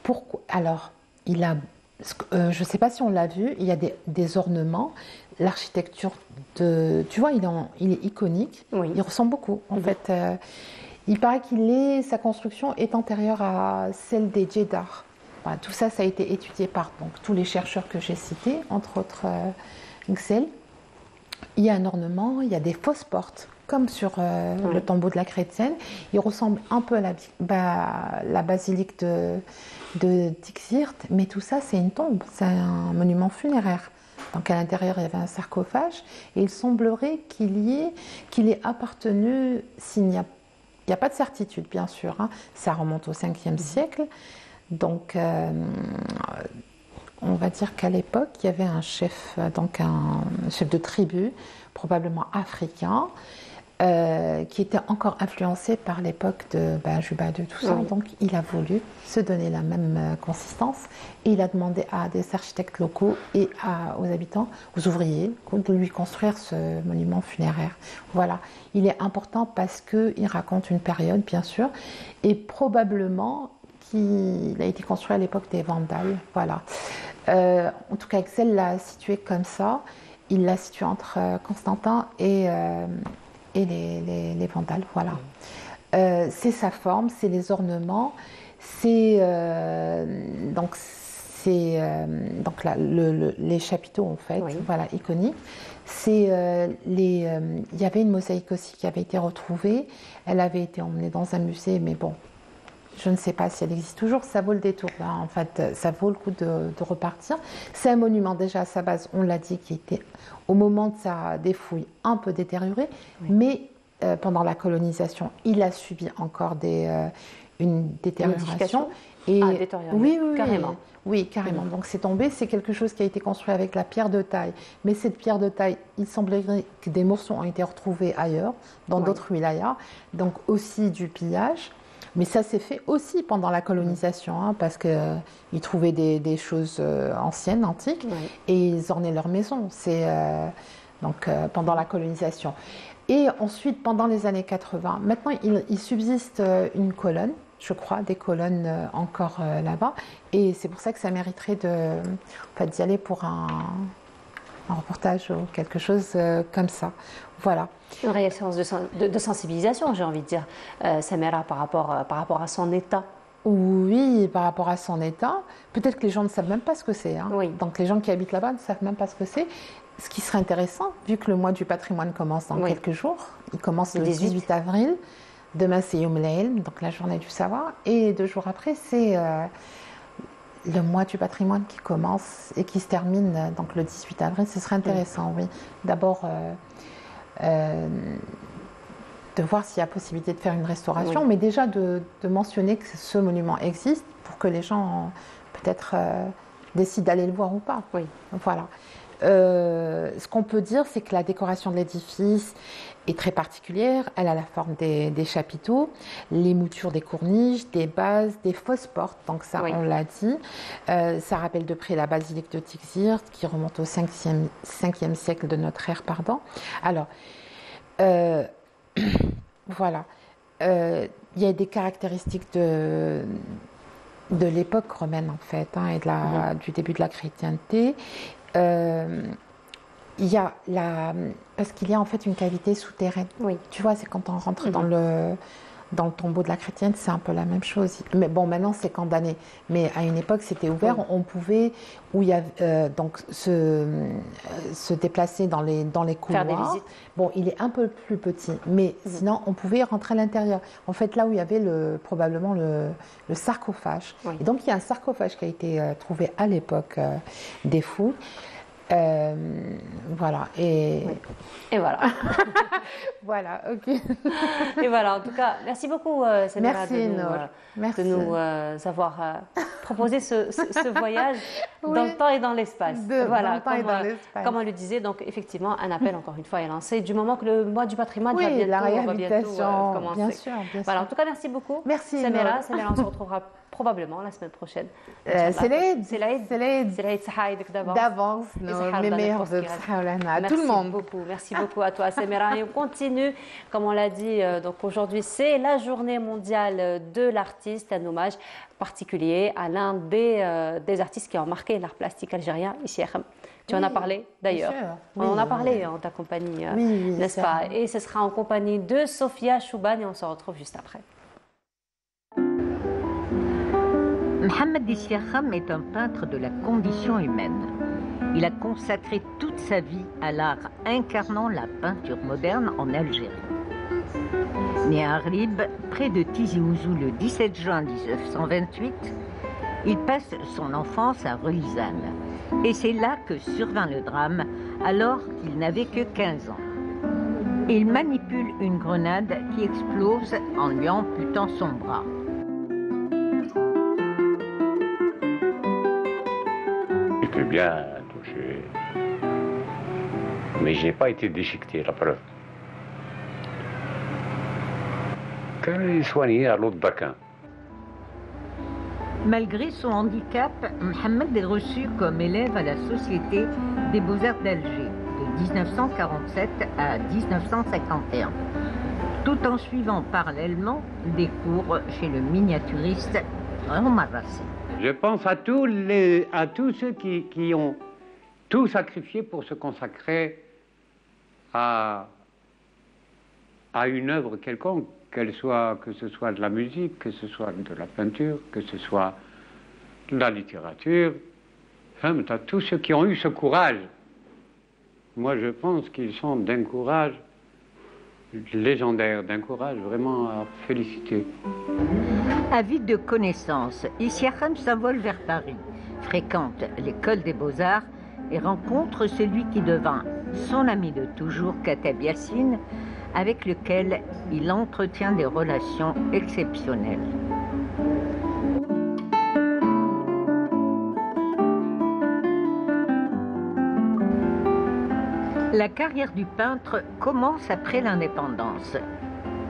Pourquoi? Alors, je ne sais pas si on l'a vu, il y a des ornements. L'architecture, tu vois, il est iconique. Oui. Il ressemble beaucoup. En fait, il paraît sa construction est antérieure à celle des Djedar. Voilà, tout ça, ça a été étudié par tous les chercheurs que j'ai cités, entre autres Yüksel. Il y a un ornement, il y a des fausses portes, comme sur le tombeau de la Chrétienne. Il ressemble un peu à la basilique de Tixirt, mais tout ça, c'est une tombe, c'est un monument funéraire. Donc à l'intérieur, il y avait un sarcophage, et il semblerait qu'il ait appartenu, il n'y a pas de certitude, bien sûr, hein, ça remonte au 5e siècle, donc on va dire qu'à l'époque, il y avait un chef de tribu, probablement africain, qui était encore influencé par l'époque de Juba de tout ça. Oui. Donc il a voulu se donner la même consistance et il a demandé à des architectes locaux et aux habitants, aux ouvriers, de lui construire ce monument funéraire. Voilà, il est important parce qu'il raconte une période, bien sûr, et probablement qu'il a été construit à l'époque des Vandales. Voilà. En tout cas, Excel l'a situé comme ça. Il l'a situé entre Constantin et les Vandales, voilà. C'est sa forme, c'est les ornements, c'est les chapiteaux en fait, Oui. voilà, iconiques. Il y avait une mosaïque aussi qui avait été retrouvée. Elle avait été emmenée dans un musée, mais bon, je ne sais pas si elle existe toujours. Ça vaut le détour, hein. En fait, ça vaut le coup de repartir. C'est un monument déjà à sa base, on l'a dit, qui était au moment de sa dépouille un peu détérioré, oui. Mais pendant la colonisation, il a subi encore une détérioration. Oui, carrément. Oui, carrément. Donc c'est tombé, c'est quelque chose qui a été construit avec la pierre de taille. Mais cette pierre de taille, il semblerait que des morceaux ont été retrouvés ailleurs, dans d'autres wilayas, donc aussi du pillage. Mais ça s'est fait aussi pendant la colonisation, hein, parce qu'ils trouvaient des choses anciennes, antiques, et ils ornaient leur maison. C'est pendant la colonisation. Et ensuite, pendant les années 80, maintenant il subsiste une colonne, je crois, des colonnes encore là-bas. Et c'est pour ça que ça mériterait d'y aller pour un reportage ou quelque chose comme ça. Voilà. Une réelle séance de sensibilisation, j'ai envie de dire, Samira, par rapport à son état. Oui, par rapport à son état. Peut-être que les gens ne savent même pas ce que c'est. Hein. Oui. Donc les gens qui habitent là-bas ne savent même pas ce que c'est. Ce qui serait intéressant, vu que le mois du patrimoine commence dans quelques jours, il commence le 18 avril. Demain, c'est Yom Leil, donc la journée du savoir. Et 2 jours après, c'est le mois du patrimoine qui commence et qui se termine donc le 18 avril. Ce serait intéressant, oui. D'abord, de voir s'il y a possibilité de faire une restauration, mais déjà de mentionner que ce monument existe pour que les gens peut-être décident d'aller le voir ou pas. Oui. Voilà. Ce qu'on peut dire, c'est que la décoration de l'édifice est très particulière. Elle a la forme des chapiteaux, les moutures des corniches, des bases, des fausses portes. Donc ça, on l'a dit. Ça rappelle de près la basilique de Tixir, qui remonte au 5e siècle de notre ère. Pardon. Alors, voilà. Il y a des caractéristiques de l'époque romaine, en fait, hein, et du début de la chrétienté. Il y a parce qu'il y a en fait une cavité souterraine. Oui. Tu vois, c'est quand on rentre dans le tombeau de la chrétienne, c'est un peu la même chose. Mais bon, maintenant c'est condamné. Mais à une époque, c'était ouvert. On pouvait, où il y avait, donc se déplacer dans les couloirs. Faire des visites. Bon, il est un peu plus petit, mais sinon on pouvait rentrer à l'intérieur. En fait, là où il y avait probablement le sarcophage. Oui. Et donc il y a un sarcophage qui a été trouvé à l'époque des fouilles. Voilà. Et voilà. Voilà, ok. Et voilà, en tout cas, merci beaucoup, Samira, merci. de nous avoir proposé ce voyage dans le temps et dans l'espace. Voilà, comme on le disait, donc effectivement, un appel, encore une fois, est lancé. Du moment que le mois du patrimoine va bientôt commencer. Bien sûr. Voilà, en tout cas, merci beaucoup. Merci, Samira, on se retrouvera probablement la semaine prochaine. C'est l'Aïd. C'est l'Aïd Sahaïdek d'avance. Mes meilleurs vœux à tout le monde. Merci beaucoup à toi, Samira. Et on continue, comme on l'a dit, donc aujourd'hui, c'est la journée mondiale de l'artiste, un hommage particulier à l'un des artistes qui ont marqué l'art plastique algérien, ici à Khem. Tu en as parlé d'ailleurs. On en a parlé en ta compagnie, n'est-ce pas? Et ce sera en compagnie de Sophia Chouban et on se retrouve juste après. Mohamed Issiakham est un peintre de la condition humaine. Il a consacré toute sa vie à l'art incarnant la peinture moderne en Algérie. Né à Arlib, près de Tizi Ouzou le 17 juin 1928, il passe son enfance à Relizane. Et c'est là que survint le drame, alors qu'il n'avait que 15 ans. Il manipule une grenade qui explose en lui amputant son bras. Je peux bien toucher, mais je n'ai pas été déchiqueté, la preuve. il soignait à l'autre baquin. Malgré son handicap, Mohamed est reçu comme élève à la Société des Beaux-Arts d'Alger de 1947 à 1951, tout en suivant parallèlement des cours chez le miniaturiste Omar Rassi. Je pense à tous ceux qui ont tout sacrifié pour se consacrer à une œuvre quelconque, que ce soit de la musique, que ce soit de la peinture, que ce soit de la littérature, à tous ceux qui ont eu ce courage. Moi, je pense qu'ils sont d'un courage légendaire, d'un courage vraiment à féliciter. Avide de connaissances, Issiakham s'envole vers Paris, fréquente l'école des Beaux-Arts et rencontre celui qui devint son ami de toujours, Kateb Yassine, avec lequel il entretient des relations exceptionnelles. La carrière du peintre commence après l'indépendance.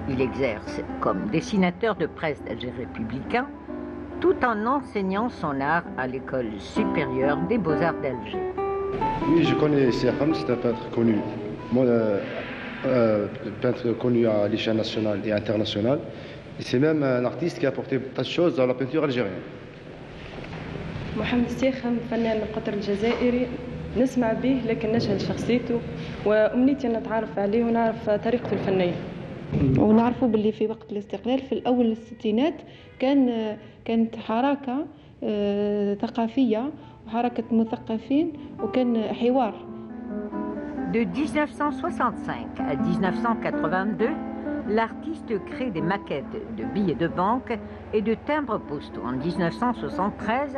Il exerce comme dessinateur de presse d'Alger républicain, tout en enseignant son art à l'école supérieure des Beaux-Arts d'Alger. Oui, je connais Issiakham, c'est un peintre connu. Peintre connu à l'échelle nationale et internationale. C'est même un artiste qui a apporté tas de choses dans la peinture algérienne. محمد السيخم فنان القطر الجزائري نسمع به لكن نشهد شخصيته وأمنيتي أن نتعرف عليه ونعرف طريقته الفنية. ونعرفوا باللي في وقت الاستقلال في الأول الستينات كانت حركة ثقافية وحركة مثقفين وكان حوار. De 1965 à 1982, l'artiste crée des maquettes de billets de banque et de timbres postaux. En 1973,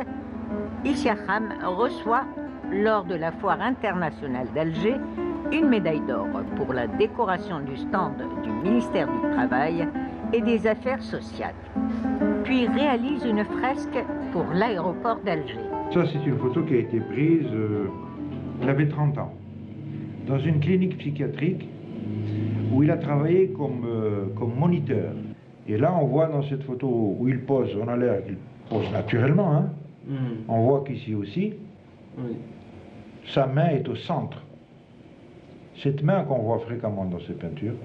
Issiakham reçoit, lors de la foire internationale d'Alger, une médaille d'or pour la décoration du stand du ministère du Travail et des Affaires sociales. Puis réalise une fresque pour l'aéroport d'Alger. Ça, c'est une photo qui a été prise, il avait 30 ans, dans une clinique psychiatrique où il a travaillé comme moniteur. Et là, on voit dans cette photo où il pose, on a l'air qu'il pose naturellement, hein. On voit qu'ici aussi, sa main est au centre. Cette main qu'on voit fréquemment dans ses peintures,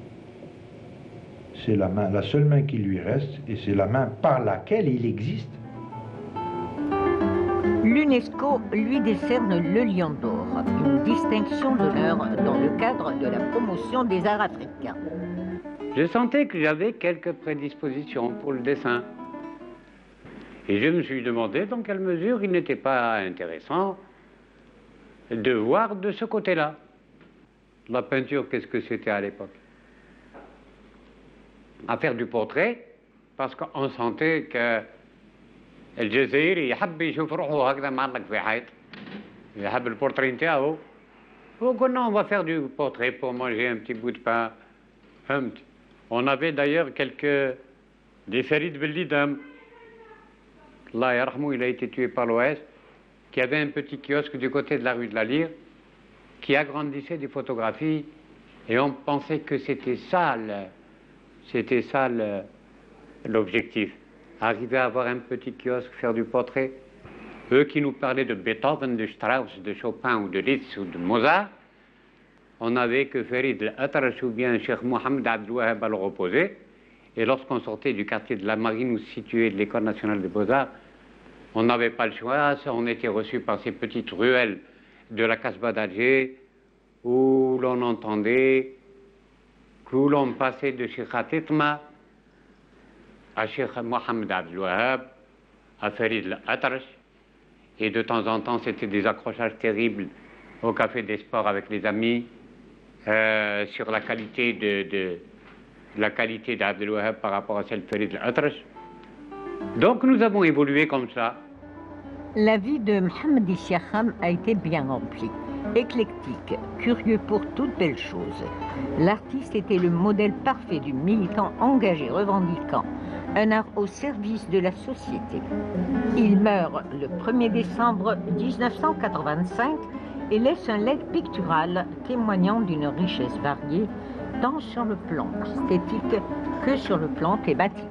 c'est la seule main qui lui reste, et c'est la main par laquelle il existe. L'UNESCO lui décerne le Lion d'Or, une distinction d'honneur dans le cadre de la promotion des arts africains. Je sentais que j'avais quelques prédispositions pour le dessin. Et je me suis demandé dans quelle mesure il n'était pas intéressant de voir de ce côté-là. La peinture, qu'est-ce que c'était à l'époque? À faire du portrait, parce qu'on sentait que الجزائري يحب يشوف روحه هكذا معلق في حيط يحب البورتري نتاعو وقلنا on va faire du portrait pour manger un petit bout de pain. On avait d'ailleurs des Farid Bellidam, Allah yarhamou, il a été tué par l'OS, qui avait un petit kiosque du côté de la rue de la Lyre qui agrandissait des photographies, et on pensait que c'était ça l'objectif. Arriver à avoir un petit kiosque, faire du portrait. Eux qui nous parlaient de Beethoven, de Strauss, de Chopin ou de Liszt ou de Mozart, on n'avait que Farid al-Atrash ou bien Cheikh Mohamed Abdel Wahab à le reposer. Et lorsqu'on sortait du quartier de la Marine où se situait l'École nationale des Beaux-Arts, on n'avait pas le choix, on était reçus par ces petites ruelles de la Casbah d'Alger où l'on entendait, où l'on passait de Cheikh Atitma à Cheikh Mohamed Abdel Wahab, à Farid al-Atrash, et de temps en temps c'était des accrochages terribles au Café des Sports avec les amis sur la qualité d'Abdel Wahab par rapport à celle de Farid al-Atrash. Donc nous avons évolué comme ça. La vie de Mohamed Issiakham a été bien remplie. Éclectique, curieux pour toutes belles choses. L'artiste était le modèle parfait du militant engagé revendiquant un art au service de la société. Il meurt le 1er décembre 1985 et laisse un legs pictural témoignant d'une richesse variée, tant sur le plan esthétique que sur le plan thématique.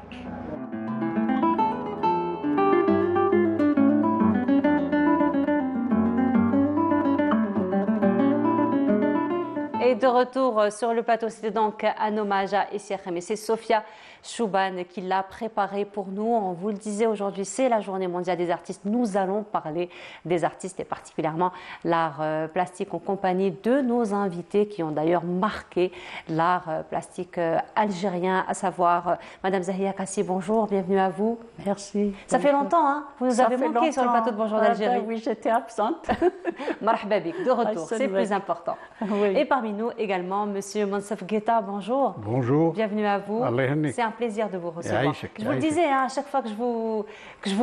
Et de retour sur le plateau, c'était donc un hommage à Essiachem. Et c'est Sophia Chouban qui l'a préparé pour nous. On vous le disait aujourd'hui, c'est la journée mondiale des artistes. Nous allons parler des artistes et particulièrement l'art plastique en compagnie de nos invités qui ont d'ailleurs marqué l'art plastique algérien, à savoir Madame Zahia Kassi. Bonjour, bienvenue à vous. Merci. Ça fait longtemps, hein? Vous nous avez manqué sur le plateau de Bonjour d'Algérie. Oui, j'étais absente. Marhaba bik, de retour, c'est plus important. Oui. Et parmi nous également, Monsieur Monsef Guetta, bonjour. Bonjour. Bienvenue à vous. C'est un plaisir de vous recevoir. Je vous le disais, hein, à chaque fois que je vous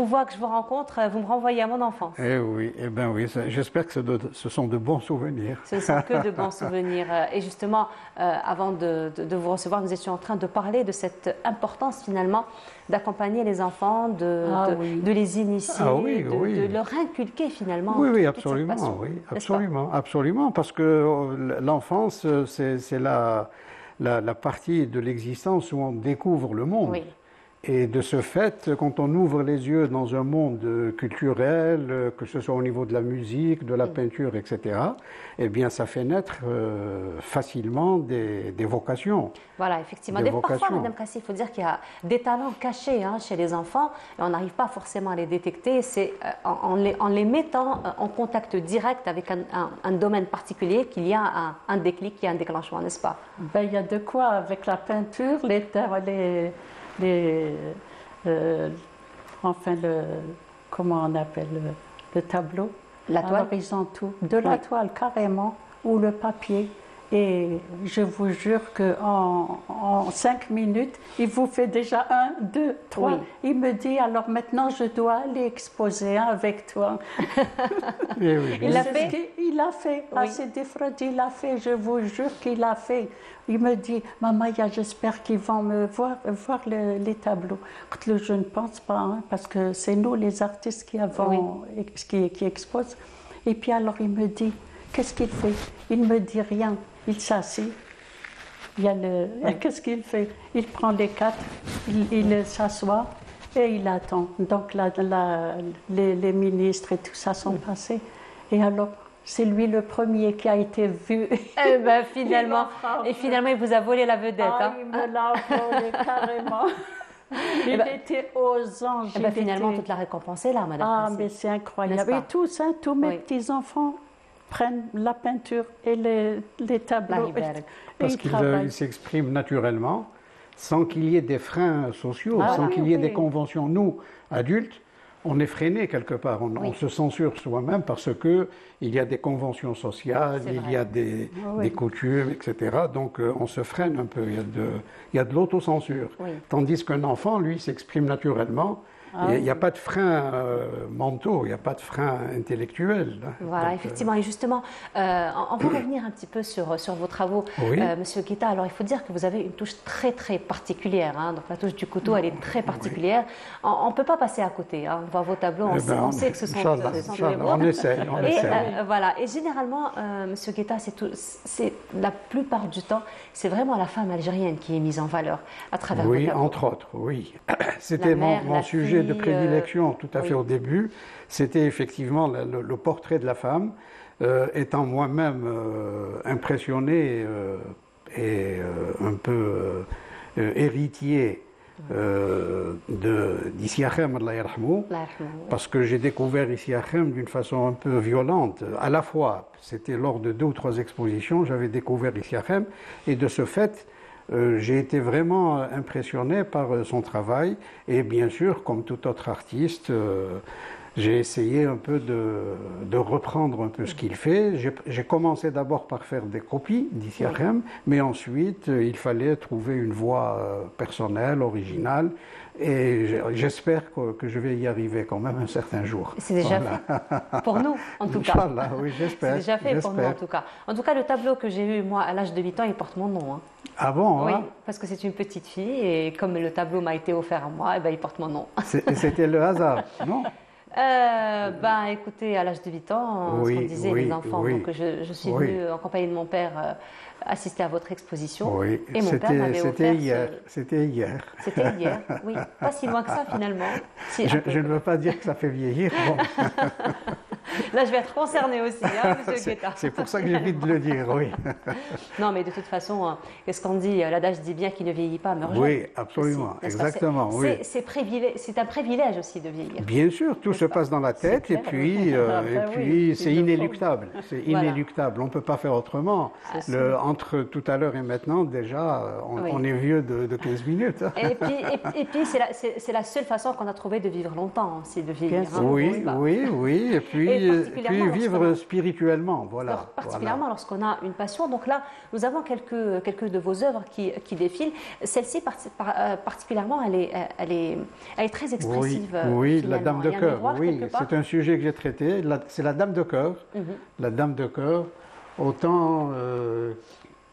vois, que je vous rencontre, vous me renvoyez à mon enfance. Eh oui, eh ben oui, j'espère que ce sont de bons souvenirs. Ce ne sont que de bons souvenirs. Et justement, avant de vous recevoir, nous étions en train de parler de cette importance finalement d'accompagner les enfants, de les initier, de leur inculquer finalement. Oui, absolument, absolument, parce que l'enfance, c'est la partie de l'existence où on découvre le monde. Oui. Et de ce fait, quand on ouvre les yeux dans un monde culturel, que ce soit au niveau de la musique, de la peinture, etc., eh bien, ça fait naître facilement des vocations. Voilà, effectivement. Parfois, Madame Kassi, il faut dire qu'il y a des talents cachés chez les enfants et on n'arrive pas forcément à les détecter. C'est en les mettant en contact direct avec un domaine particulier qu'il y a un déclic, qu'il y a un déclenchement, n'est-ce pas? Ben, il y a de quoi avec la peinture, comment on appelle le tableau? La toile? Alors, ils ont tout. De la toile, carrément, ou le papier. Et je vous jure qu'en 5 minutes, il vous fait déjà 1, 2, 3. Oui. Il me dit, alors maintenant, je dois aller exposer avec toi. Il l'a fait? Il l'a fait. Oui. C'est des fraudes, il l'a fait. Je vous jure qu'il l'a fait. Il me dit, Maman, j'espère qu'ils vont me voir les tableaux. Je ne pense pas, parce que c'est nous, les artistes, qui exposent. Et puis alors, il me dit, qu'est-ce qu'il fait? Il ne me dit rien. Il s'assied. Qu'est-ce qu'il fait? Il prend les 4, il s'assoit et il attend. Donc les ministres et tout ça sont passés. Et alors, c'est lui le premier qui a été vu. Eh ben, finalement, il vous a volé la vedette. Il me l'a volé carrément. Il était aux anges. Finalement, toute la récompense est là, Madame. Mais c'est incroyable. Et tous mes petits-enfants prennent la peinture et les tableaux. Parce qu'ils s'expriment naturellement, sans qu'il y ait des freins sociaux, sans qu'il y ait des conventions. Nous, adultes, on est freinés quelque part, on se censure soi-même parce qu'il y a des conventions sociales, il y a des coutumes, etc. Donc on se freine un peu, il y a de l'autocensure. Tandis qu'un enfant, lui, s'exprime naturellement. Il n'y a pas de frein mentaux, il n'y a pas de frein intellectuel. Voilà, donc, effectivement. Et justement, on va revenir un petit peu sur vos travaux, Monsieur Guetta. Alors, il faut dire que vous avez une touche très, très particulière. Donc, la touche du couteau, elle est très particulière. On ne peut pas passer à côté. On voit vos tableaux, on sait que ce sont des beaux. On essaie. Voilà. Et généralement, Monsieur Guetta, c'est la plupart du temps, c'est vraiment la femme algérienne qui est mise en valeur à travers vos tableaux. Oui, entre autres, oui. C'était mon sujet de prédilection tout à fait au début, c'était effectivement le portrait de la femme, étant moi-même impressionné et un peu héritier d'Issiachem, Allah yarhamou, parce que j'ai découvert Issiachem d'une façon un peu violente. À la fois, c'était lors de 2 ou 3 expositions, j'avais découvert Issiachem, et de ce fait, j'ai été vraiment impressionné par son travail et bien sûr, comme tout autre artiste, j'ai essayé un peu de reprendre un peu ce qu'il fait. J'ai commencé d'abord par faire des copies d'Issiachem, mais ensuite il fallait trouver une voix personnelle, originale. Et j'espère que je vais y arriver quand même un certain jour. C'est déjà fait, pour nous en tout cas. Oui, j'espère. C'est déjà fait pour nous en tout cas. En tout cas, le tableau que j'ai eu moi à l'âge de 8 ans, il porte mon nom. Ah bon? Oui, parce que c'est une petite fille et comme le tableau m'a été offert à moi, il porte mon nom. C'était le hasard, non? Écoutez, à l'âge de 8 ans, ce qu'on disait, les enfants. Donc je suis venue en compagnie de mon père assisté à votre exposition. Oui, et mon père m'avait offert c'était hier. C'était hier, oui. Pas si loin que ça finalement. Si, je ne veux pas dire que ça fait vieillir. Bon. Là, je vais être concernée aussi, hein, monsieur Guetta. C'est pour ça que j'évite de le dire, oui. Non, mais de toute façon, qu'est-ce qu'on dit? L'adage dit bien qu'il ne vieillit pas, meurt jeune. Oui, absolument, aussi, exactement. Oui. C'est un privilège aussi de vieillir. Bien sûr, tout se passe dans la tête et puis, c'est inéluctable. C'est inéluctable. On ne peut pas faire autrement. Entre tout à l'heure et maintenant, déjà, on est vieux de 15 minutes. Et puis c'est la seule façon qu'on a trouvé de vivre longtemps, c'est de vieillir. Oui. Et puis vivre spirituellement, voilà. Particulièrement lorsqu'on a une passion. Donc là, nous avons quelques de vos œuvres qui défilent. Celle-ci, particulièrement, elle est très expressive. Oui, la Dame de cœur. Oui, c'est un sujet que j'ai traité. C'est la Dame de cœur. La Dame de cœur. Autant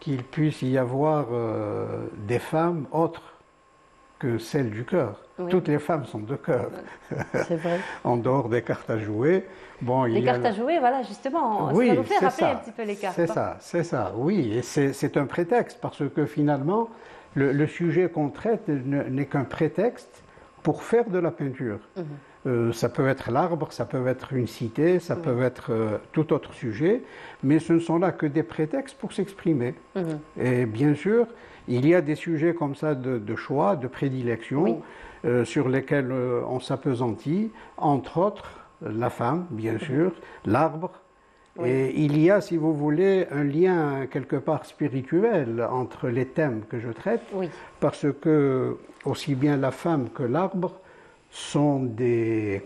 qu'il puisse y avoir des femmes autres que celles du cœur. Oui. Toutes les femmes sont de cœur. C'est vrai. En dehors des cartes à jouer. Bon, les cartes à jouer, voilà, justement, ça nous fait rappeler un petit peu les cartes. C'est ça, oui. Et c'est un prétexte, parce que finalement, le sujet qu'on traite n'est qu'un prétexte pour faire de la peinture. Ça peut être l'arbre, ça peut être une cité, ça peut être tout autre sujet, mais ce ne sont là que des prétextes pour s'exprimer. Et bien sûr, il y a des sujets comme ça de choix, de prédilection, sur lesquels on s'appesantit, entre autres la femme, bien sûr, l'arbre. Et il y a, si vous voulez, un lien quelque part spirituel entre les thèmes que je traite, parce que aussi bien la femme que l'arbre sont des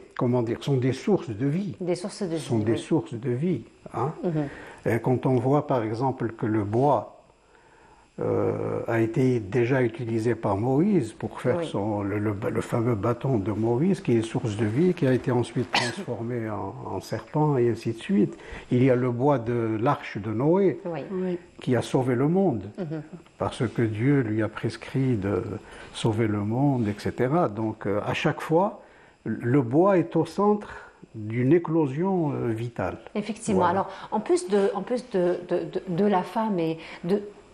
sources de vie. Des sources de vie. Sont des sources de vie. Hein. Et quand on voit par exemple que le bois a été déjà utilisé par Moïse pour faire le fameux bâton de Moïse qui est source de vie, qui a été ensuite transformé en serpent et ainsi de suite. Il y a le bois de l'arche de Noé qui a sauvé le monde parce que Dieu lui a prescrit de sauver le monde, etc. Donc à chaque fois, le bois est au centre d'une éclosion vitale. Effectivement. Voilà. Alors en plus de la femme et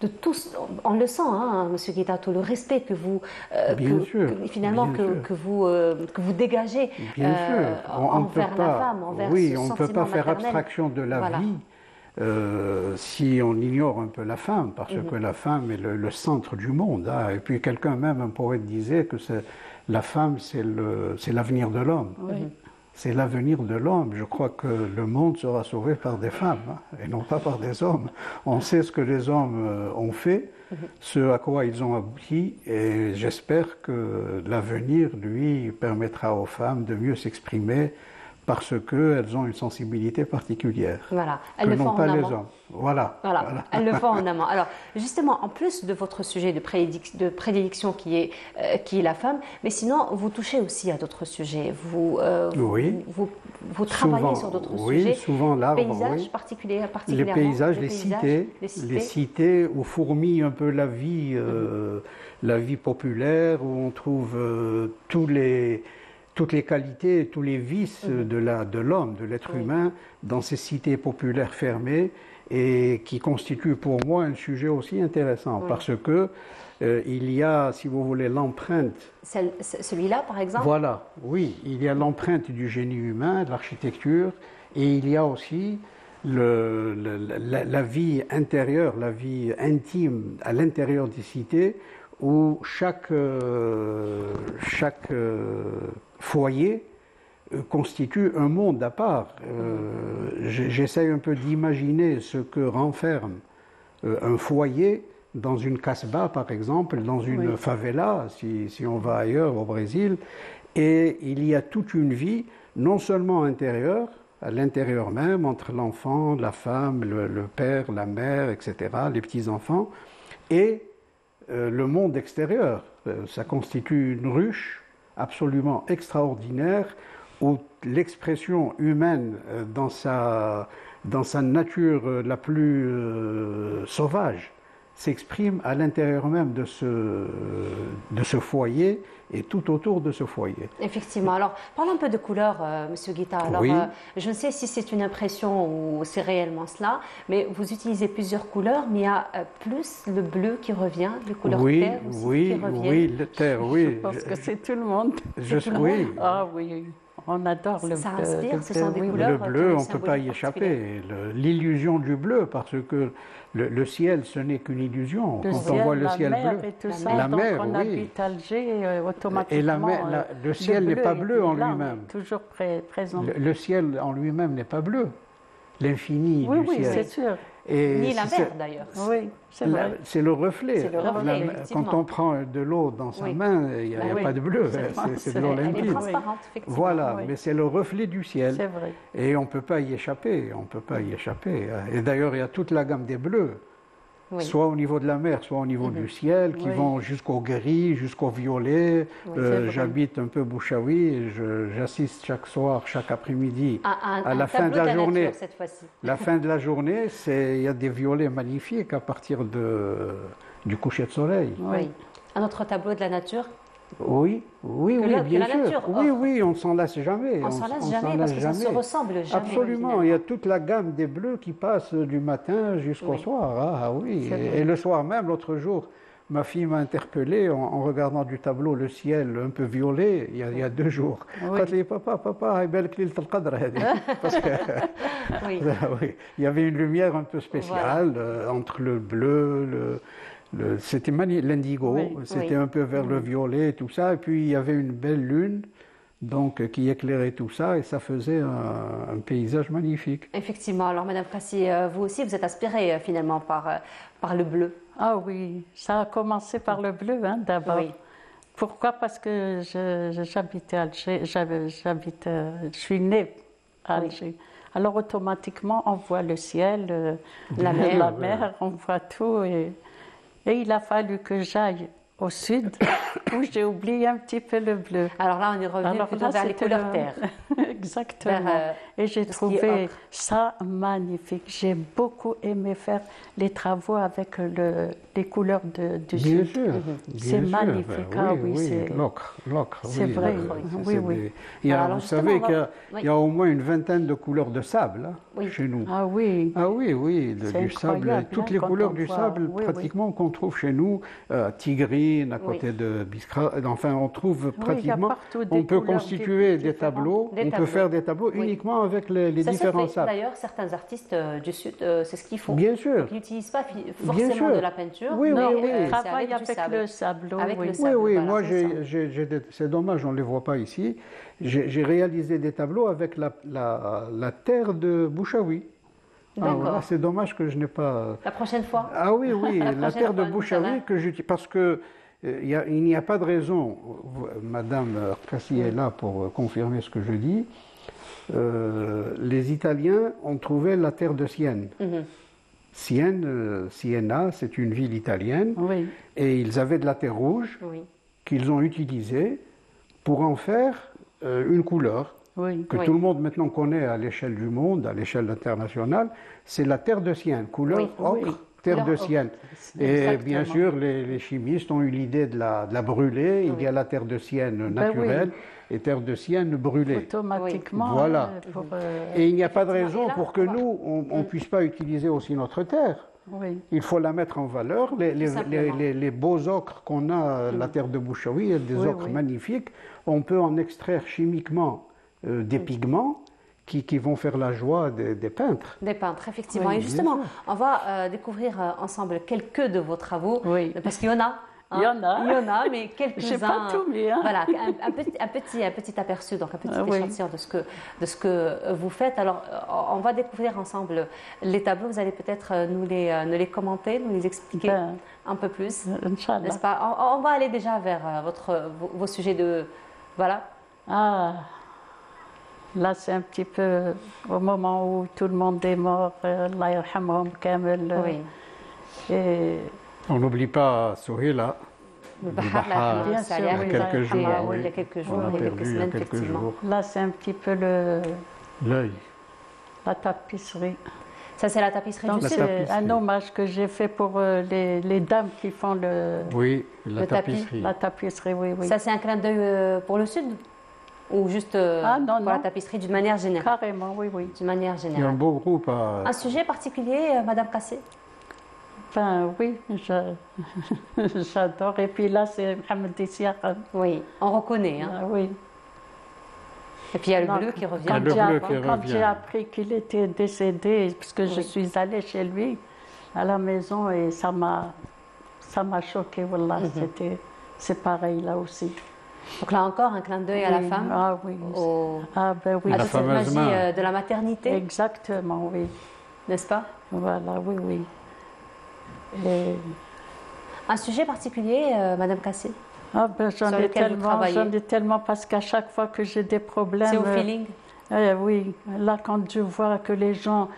de tous, on le sent, hein, Monsieur Guetta, le respect que vous, que vous dégagez envers la femme, envers ce on ne peut pas faire abstraction de la vie si on ignore un peu la femme, parce que la femme est le centre du monde. Hein. Et puis quelqu'un même, un poète disait que la femme, c'est l'avenir de l'homme. C'est l'avenir de l'homme. Je crois que le monde sera sauvé par des femmes, hein, et non pas par des hommes. On sait ce que les hommes ont fait, ce à quoi ils ont abouti, et j'espère que l'avenir, lui, permettra aux femmes de mieux s'exprimer parce qu'elles ont une sensibilité particulière. Voilà, elles le font en amont. Les hommes. Voilà. Elles le font en amont. Alors, justement, en plus de votre sujet de prédilection qui est la femme, mais sinon, vous touchez aussi à d'autres sujets. Vous travaillez sur d'autres sujets. Oui, souvent l'arbre. Les paysages particulièrement. Les paysages, les cités où fourmille un peu la vie populaire, où on trouve toutes les qualités, tous les vices de l'homme, de l'être humain, dans ces cités populaires fermées, et qui constituent pour moi un sujet aussi intéressant, parce que il y a, si vous voulez, l'empreinte. Celui-là, par exemple. Voilà, oui, il y a l'empreinte du génie humain, de l'architecture, et il y a aussi la vie intérieure, la vie intime à l'intérieur des cités, où chaque foyer constitue un monde à part. J'essaie un peu d'imaginer ce que renferme un foyer dans une casbah, par exemple, dans une favela, si on va ailleurs au Brésil, et il y a toute une vie, non seulement intérieure, à l'intérieur même, entre l'enfant, la femme, le père, la mère, etc., les petits-enfants, et le monde extérieur. Ça constitue une ruche absolument extraordinaire où l'expression humaine dans sa nature la plus sauvage, s'exprime à l'intérieur même de ce foyer et tout autour de ce foyer. Effectivement. Alors, parlons un peu de couleur, Monsieur Guita. Alors, oui. Je ne sais si c'est une impression ou c'est réellement cela, mais vous utilisez plusieurs couleurs, mais il y a plus le bleu qui revient, les couleurs terre aussi qui reviennent. Oui, le terre, oui. Je pense que c'est tout le monde. Oui. Ah oui. On adore le bleu. Ça inspire, ce sont des couleurs. Le bleu, on ne peut pas y échapper. L'illusion du bleu, parce que le ciel, ce n'est qu'une illusion. Quand on voit le ciel bleu, et tout ça, donc on habite Alger, automatiquement. Et le ciel n'est pas bleu en lui-même. Toujours présent. Le ciel en lui-même n'est pas bleu. L'infini du ciel. Oui, c'est sûr. Ni la mer d'ailleurs. Oui, c'est vrai. C'est le reflet. C'est le reflet, quand on prend de l'eau dans sa main, il n'y a pas de bleu, c'est de l'eau limpide. Elle est transparente, effectivement. Voilà, mais c'est le reflet du ciel. C'est vrai. Et on ne peut pas y échapper, on peut pas y échapper. Et d'ailleurs, il y a toute la gamme des bleus, soit au niveau de la mer, soit au niveau du ciel, qui vont jusqu'au gris, jusqu'au violet. J'habite un peu Bouchaoui, et j'assiste chaque soir, chaque après-midi, à la fin de la journée. Nature, cette fois-ci. La fin de la journée, il y a des violets magnifiques à partir du coucher de soleil. Oui. Un autre tableau de la nature. Oui, bien sûr. Oui, on ne s'en lasse jamais. On ne s'en lasse jamais parce que ça se ressemble jamais. Absolument, il y a toute la gamme des bleus qui passent du matin jusqu'au soir. Ah oui, et le soir même, l'autre jour, ma fille m'a interpellé en regardant du tableau le ciel un peu violet, il y a 2 jours. Elle m'a dit, papa, parce que il y avait une lumière un peu spéciale entre le bleu, c'était l'indigo, c'était un peu vers le violet et tout ça, et puis il y avait une belle lune donc, qui éclairait tout ça, et ça faisait un paysage magnifique. Effectivement. Alors Madame Kassi, vous aussi vous êtes inspirée finalement par le bleu. Ah oui, ça a commencé par le bleu d'abord. Oui. Pourquoi? Parce que j'habite à Alger, je suis née à Alger. Alors automatiquement on voit le ciel, la mer, on voit tout. Et il a fallu que j'aille au sud, où j'ai oublié un petit peu le bleu. Alors là, on est revenu plutôt vers les couleurs terre. Exactement. Et j'ai trouvé ça magnifique. J'ai beaucoup aimé faire les travaux avec les couleurs du bien sud. Sûr, c'est magnifique. L'ocre. C'est vrai. Oui. Vous savez qu'il y a au moins une vingtaine de couleurs de sable chez nous. Ah oui. Du sable. Toutes les couleurs du sable, pratiquement, qu'on trouve chez nous. Tigrine, à côté de Biskra. Enfin, on trouve pratiquement. On peut constituer des tableaux. On peut faire des tableaux uniquement avec les différents sables. D'ailleurs, certains artistes du Sud, c'est ce qu'ils font. Bien sûr. Donc, ils n'utilisent pas forcément de la peinture. Ils travaillent avec le sable. Moi, c'est dommage, on ne les voit pas ici. J'ai réalisé des tableaux avec la terre de Bouchaoui. C'est dommage que je n'ai pas... La prochaine fois. Ah oui, la terre de Bouchaoui que j'utilise. Parce que il n'y a pas de raison. Madame Kassi est là pour confirmer ce que je dis. Les Italiens ont trouvé la terre de Sienne. Siena, c'est une ville italienne. Et ils avaient de la terre rouge qu'ils ont utilisée pour en faire une couleur. Que tout le monde maintenant connaît à l'échelle du monde, à l'échelle internationale, c'est la terre de Sienne, couleur ocre, terre de Sienne. Et bien sûr, les chimistes ont eu l'idée de la brûler. Il y a la terre de Sienne naturelle et terre de Sienne brûlée. Automatiquement. Voilà. Et il n'y a pas de raison pour que nous, on ne puisse pas utiliser aussi notre terre. Il faut la mettre en valeur. Les beaux ocres qu'on a, la terre de Bouchaoui, des ocres magnifiques, on peut en extraire chimiquement des pigments qui vont faire la joie des peintres. Des peintres, effectivement. Et justement, on va découvrir ensemble quelques de vos travaux, parce qu'il y en a. Il y en a, mais quelques-uns. Je n'ai pas tout mis. Voilà, un petit aperçu, donc un petit échantillon de ce que vous faites. Alors, on va découvrir ensemble les tableaux. Vous allez peut-être nous les commenter, nous les expliquer un peu plus. N'est-ce pas? On va aller déjà vers vos sujets de... Voilà. Là, c'est un petit peu au moment où tout le monde est mort. Allah yarhamhum kamel. Et on n'oublie pas Souhila. Bien sûr, il y a quelques jours. Il y a quelques jours, il y a quelques semaines, effectivement. Là, c'est un petit peu l'œil. La tapisserie. Ça, c'est la tapisserie du Sud. C'est un hommage que j'ai fait pour les dames qui font le tapisserie. La tapisserie, oui, oui. Ça, c'est un clin d'œil pour le Sud? Ou juste pour la tapisserie d'une manière générale? Carrément, oui, oui. D'une manière générale. Il y a un beau groupe. Un sujet particulier, Madame Kassé? Enfin, oui, j'adore. Et puis là, c'est Mohamed Dissiar. Oui, on reconnaît. Hein. Oui. Et puis il y a le bleu qui revient. Quand j'ai appris qu'il était décédé, puisque je suis allée chez lui à la maison, et ça m'a choquée. Voilà, c'est pareil là aussi. Donc là encore, un clin d'œil à la femme. Ah oui. Ben oui. À toute cette magie de la maternité. Exactement, oui. N'est-ce pas? Voilà, oui, oui. Et... Un sujet particulier, Madame Kassé? J'en ai tellement parce qu'à chaque fois que j'ai des problèmes... C'est au feeling? Oui, là quand je vois que les gens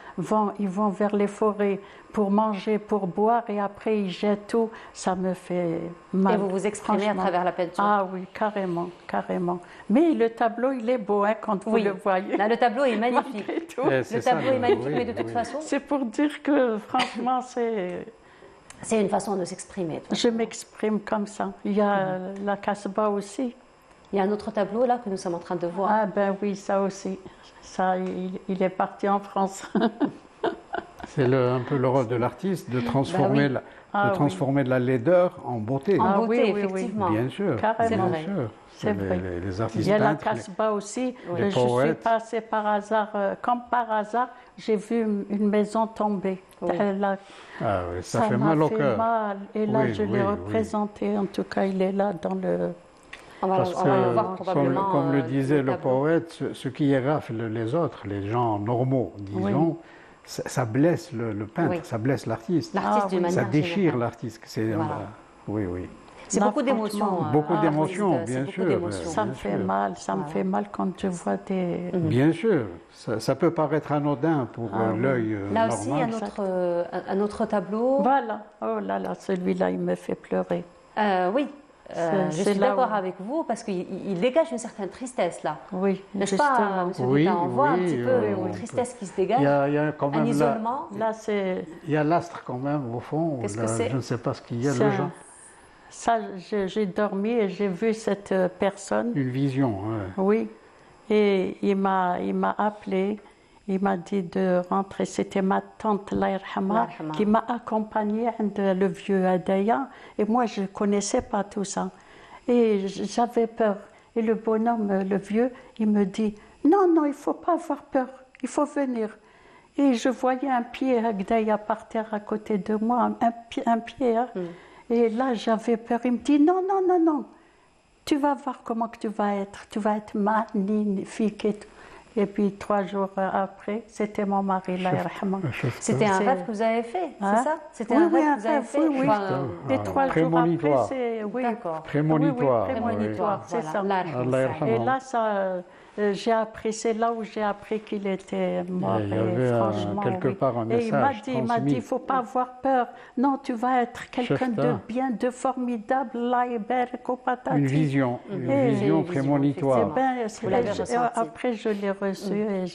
ils vont vers les forêts pour manger, pour boire, et après ils jettent tout, ça me fait mal. Et vous vous exprimez à travers la peinture? Ah oui, carrément, carrément. Mais le tableau, il est beau quand vous le voyez. Là, le tableau est magnifique. Le tableau est magnifique, mais de toute façon... C'est pour dire que franchement, c'est... C'est une façon de s'exprimer. Je m'exprime comme ça. Il y a la Casbah aussi. Il y a un autre tableau là que nous sommes en train de voir. Ah ben oui, ça aussi. Ça, il est parti en France. C'est un peu le rôle de l'artiste de transformer, de la laideur en beauté. En beauté, effectivement. Bien sûr. Carrément. Bien sûr. C'est vrai. Les artistes il y a peintres, la Casbah aussi. les je poètes. suis passée par hasard, comme par hasard, j'ai vu une maison tomber. Oui. Ça fait mal au cœur. Et là, je l'ai représenté. En tout cas, il est là dans le... Parce que, comme le disait le poète, ce qui érafle les autres, les gens normaux, disons, ça blesse le peintre, ça blesse l'artiste. Ça déchire l'artiste. Oui, oui. C'est beaucoup d'émotions. Beaucoup d'émotions, bien sûr. Ça me fait mal, ça me fait mal quand je vois des... Bien sûr, ça peut paraître anodin pour l'œil là normal. Là aussi, un autre tableau. Voilà, oh là là, celui-là, il me fait pleurer. Oui. Je suis d'accord avec vous parce qu'il dégage une certaine tristesse là. Oui, n'est-ce pas, M. Guetta? On voit un petit peu une tristesse qui se dégage. Il y a quand même un isolement. Là, c'est... Il y a l'astre quand même au fond. Qu'est-ce que c'est? Je ne sais pas ce qu'il y a, le gens. Ça, j'ai dormi et j'ai vu cette personne. Une vision, oui. Et il m'a appelé. Il m'a dit de rentrer. C'était ma tante, Allah yarhamha, qui m'a accompagnée le vieux Adaya. Et moi, je ne connaissais pas tout ça. Et j'avais peur. Et le bonhomme, le vieux, il me dit, non, il ne faut pas avoir peur. Il faut venir. Et je voyais un pied Adaya par terre à côté de moi. Un pied. Et là, j'avais peur. Il me dit, non. Tu vas voir comment que tu vas être. Tu vas être magnifique et tout. Et puis 3 jours après, c'était mon mari, là, C'était un rêve que vous avez fait, c'est ça? C'était un rêve que vous avez fait? Oui. Et 3 jours après, c'est... Oui, d'accord. Prémonitoire. Prémonitoire, c'est ça. Et là, j'ai appris, c'est là où j'ai appris qu'il était mort. Il y avait franchement, quelque part un message il m'a dit, il ne faut pas avoir peur. Non, tu vas être quelqu'un de bien, de formidable. Une vision prémonitoire. Après, je l'ai reçu et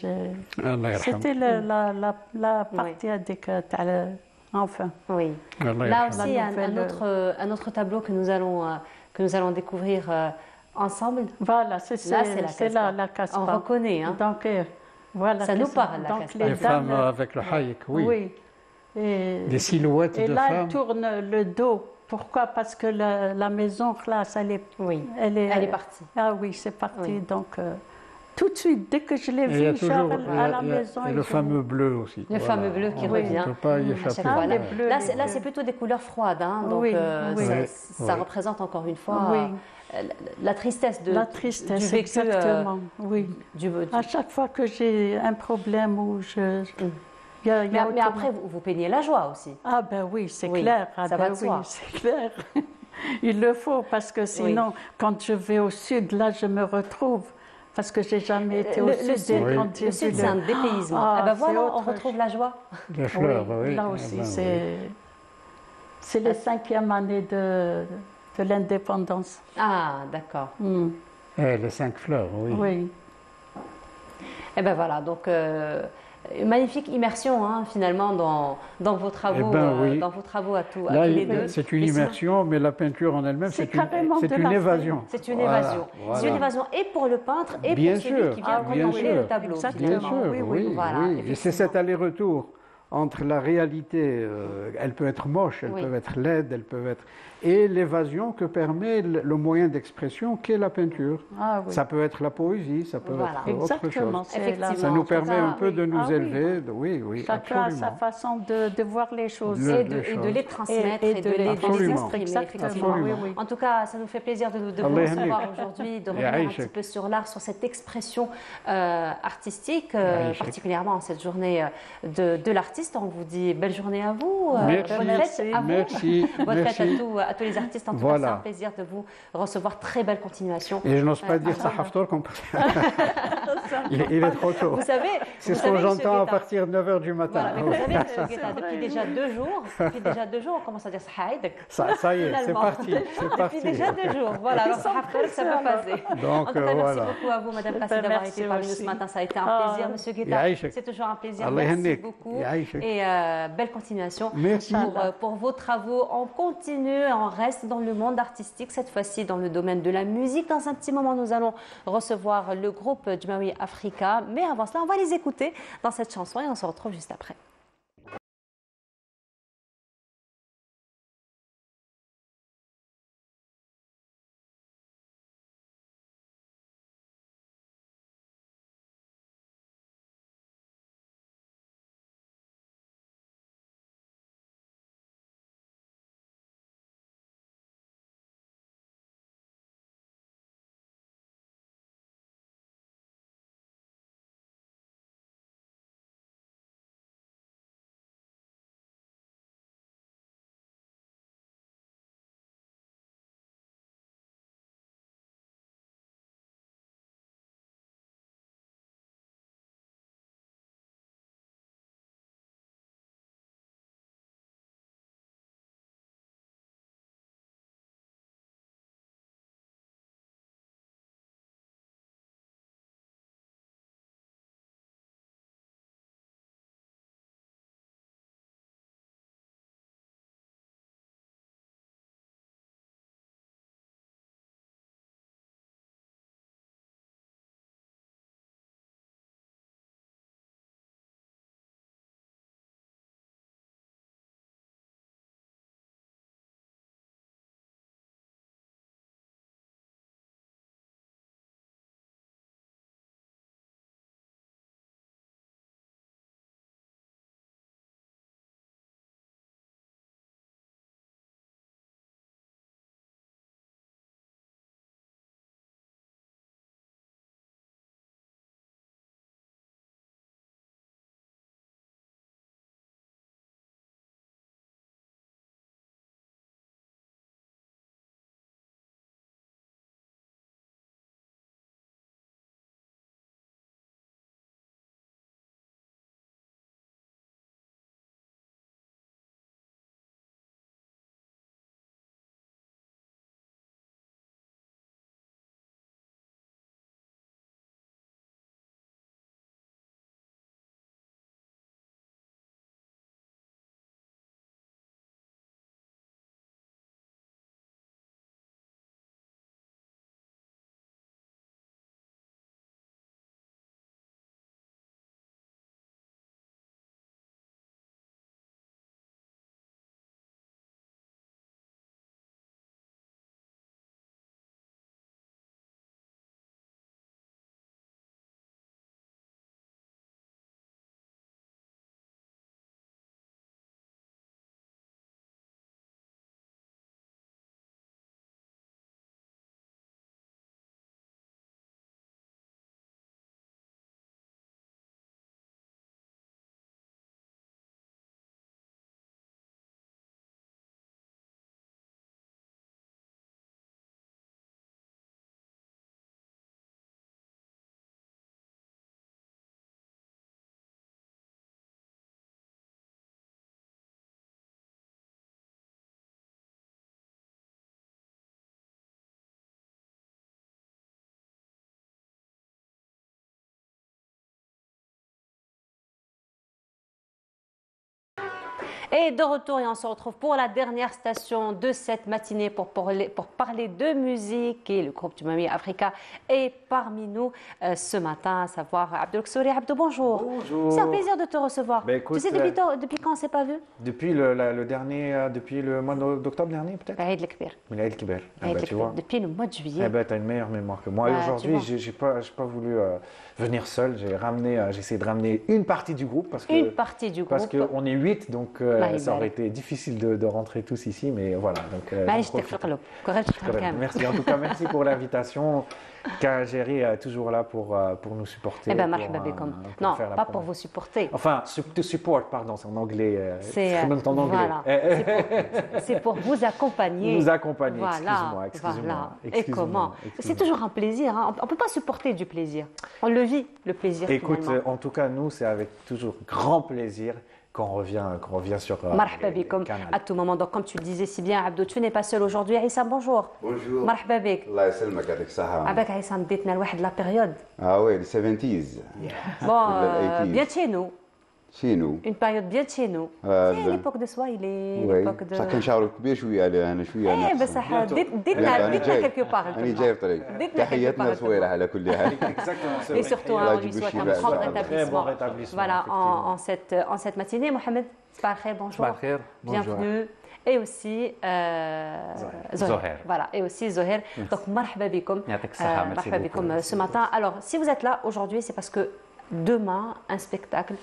c'était la partie adéquate. Enfin. Oui. Là aussi, un autre tableau que nous allons découvrir ensemble. Voilà, c'est la Casbah. On reconnaît. Hein. Donc, voilà. Ça nous parle, la Casbah. Les femmes avec le haïk, oui. Des silhouettes de femmes. Et là, elle tourne le dos. Pourquoi? Parce que la maison, là, elle est partie. Ah oui, c'est parti. Oui. Donc, tout de suite, dès que je l'ai vu, Charles, à la maison... Et le fameux bleu aussi. Le fameux bleu qui revient. On ne peut pas y échapper. Là, c'est plutôt des couleurs froides. Hein, donc, ça représente encore une fois... La tristesse du vécu, exactement. Oui. À chaque fois que j'ai un problème où mais après, vous peignez la joie aussi. Ah ben oui, c'est clair. Ça va de soi. C'est clair. Il le faut parce que sinon, quand je vais au sud, là, je me retrouve. Parce que j'ai jamais été au sud. Le sud, c'est un dépaysement. Voilà, on retrouve la joie. Les fleurs, oui. Là aussi, c'est la 5e année de l'indépendance. Ah, d'accord. Les 5 fleurs, oui. Et ben voilà, donc magnifique immersion hein, finalement dans vos travaux, oui. dans vos travaux à tous les deux. C'est une immersion, mais la peinture en elle-même, c'est une évasion. C'est une évasion. Voilà. C'est une évasion et pour le peintre et pour celui qui vient contempler le tableau. Bien sûr, oui. Et c'est cet aller-retour entre la réalité, elle peut être moche, elle peut être laide, elle peut être... et l'évasion que permet le moyen d'expression qu'est la peinture. Ça peut être la poésie, ça peut être autre chose. Ça nous permet un peu de nous élever. Oui, chacun a sa façon de voir les choses. Et de les transmettre et de les exprimer. En tout cas, ça nous fait plaisir de vous recevoir aujourd'hui, de revenir un petit peu sur l'art, sur cette expression artistique, particulièrement en cette journée de l'artiste. On vous dit belle journée à vous. Merci. Bonne fête à tous les artistes. En tout cas, c'est un plaisir de vous recevoir. Très belle continuation. Et je n'ose pas dire ça Haftor comme il est trop tôt. Vous savez, c'est ce que j'entends à partir de 9h du matin. Voilà, mais vous savez, M. Guetta, depuis déjà 2 jours, on commence à dire Sahaïdek. Ça y est, c'est parti. Depuis déjà 2 jours. Voilà, alors Haftor, ça peut passer. Donc, en tout cas, merci beaucoup à vous, Madame Kassi, d'avoir été parmi nous ce matin. Ça a été un plaisir, M. Guetta. C'est toujours un plaisir. Merci beaucoup. Et belle continuation. Merci. Pour vos travaux. On continue, on reste dans le monde artistique, cette fois-ci dans le domaine de la musique. Dans un petit moment, nous allons recevoir le groupe Jmaoui Africa. Mais avant cela, on va les écouter dans cette chanson et on se retrouve juste après. Et de retour, et on se retrouve pour la dernière station de cette matinée pour parler de musique. Et le groupe Djumami Africa est parmi nous ce matin, à savoir Abdou Lksouri. Abdou, bonjour. Bonjour. C'est un plaisir de te recevoir. Ben, écoute, tu sais, depuis quand on ne s'est pas vu? Depuis depuis le mois d'octobre dernier, peut-être. Aïd el-Kbir. Aïd el-Kbir. Tu vois. Depuis le mois de juillet. Tu as une meilleure mémoire que moi. Et aujourd'hui, j'ai pas voulu venir seul. J'ai essayé de ramener une partie du groupe. Parce qu'on est 8, donc ça aurait été difficile de rentrer tous ici. Mais voilà. Merci. En tout cas, merci pour l'invitation. Kajeri est toujours là pour nous supporter. Eh bien, non, pas pour vous supporter. Enfin, to support, pardon, c'est en anglais. C'est en anglais. Voilà. C'est pour vous accompagner. Nous accompagner, voilà, excusez-moi. Et comment? C'est toujours un plaisir. Hein. On ne peut pas supporter du plaisir. On le vit, le plaisir. Écoute, en tout cas, nous, c'est avec toujours grand plaisir qu'on revient sur Marhaba bikoum à tout moment. Donc, comme tu le disais si bien, Abdou, tu n'es pas seul aujourd'hui. Aïssam, bonjour. Bonjour. Marhaba bik. Allah يسلمك يعطيك الصحة. Avec Aïssam, dites-nous la période. Ah oui, les 70s. Bon, bien chez nous. Chez nous. Une période bien chez nous. C'est l'époque de soi, il est l'époque de... صح كان شعره كبير شوية أنا شوية. إيه بصح ديتنا quelque part. أنا جاي في طريق. تحياتنا صويرة على كل حال. Et surtout, on lui souhaite un grand rétablissement. Voilà, en cette matinée, Mohamed Sbahir, bonjour. Bienvenue. Et aussi Zoher. Voilà, et aussi Zoher. Donc, marhaba bikoum. Marhaba bikoum ce matin. Alors, si vous êtes là aujourd'hui, c'est parce que demain, un spectacle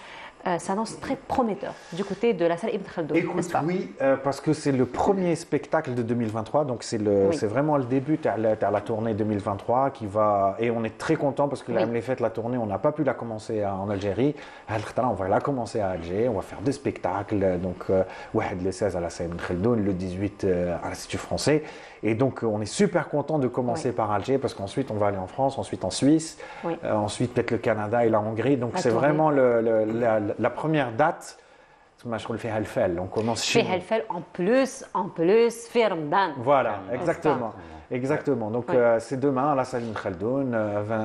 s'annonce très prometteur du côté de la salle Ibn Khaldoun. Écoute, oui, parce que c'est le premier spectacle de 2023, donc c'est vraiment le début de la tournée 2023 qui va, et on est très content parce que la tournée, on n'a pas pu la commencer en Algérie. On va la commencer à Alger, on va faire 2 spectacles, donc le 16 à la salle Ibn Khaldoun, le 18 à l'Institut français. Et donc, on est super content de commencer par Alger parce qu'ensuite, on va aller en France, ensuite en Suisse, ensuite peut-être le Canada et la Hongrie. Donc, c'est vraiment la première date. On commence chez nous. En plus, faire Ramadan. Voilà, exactement. Exactement. Donc, c'est demain à la salle Ibn Khaldoun,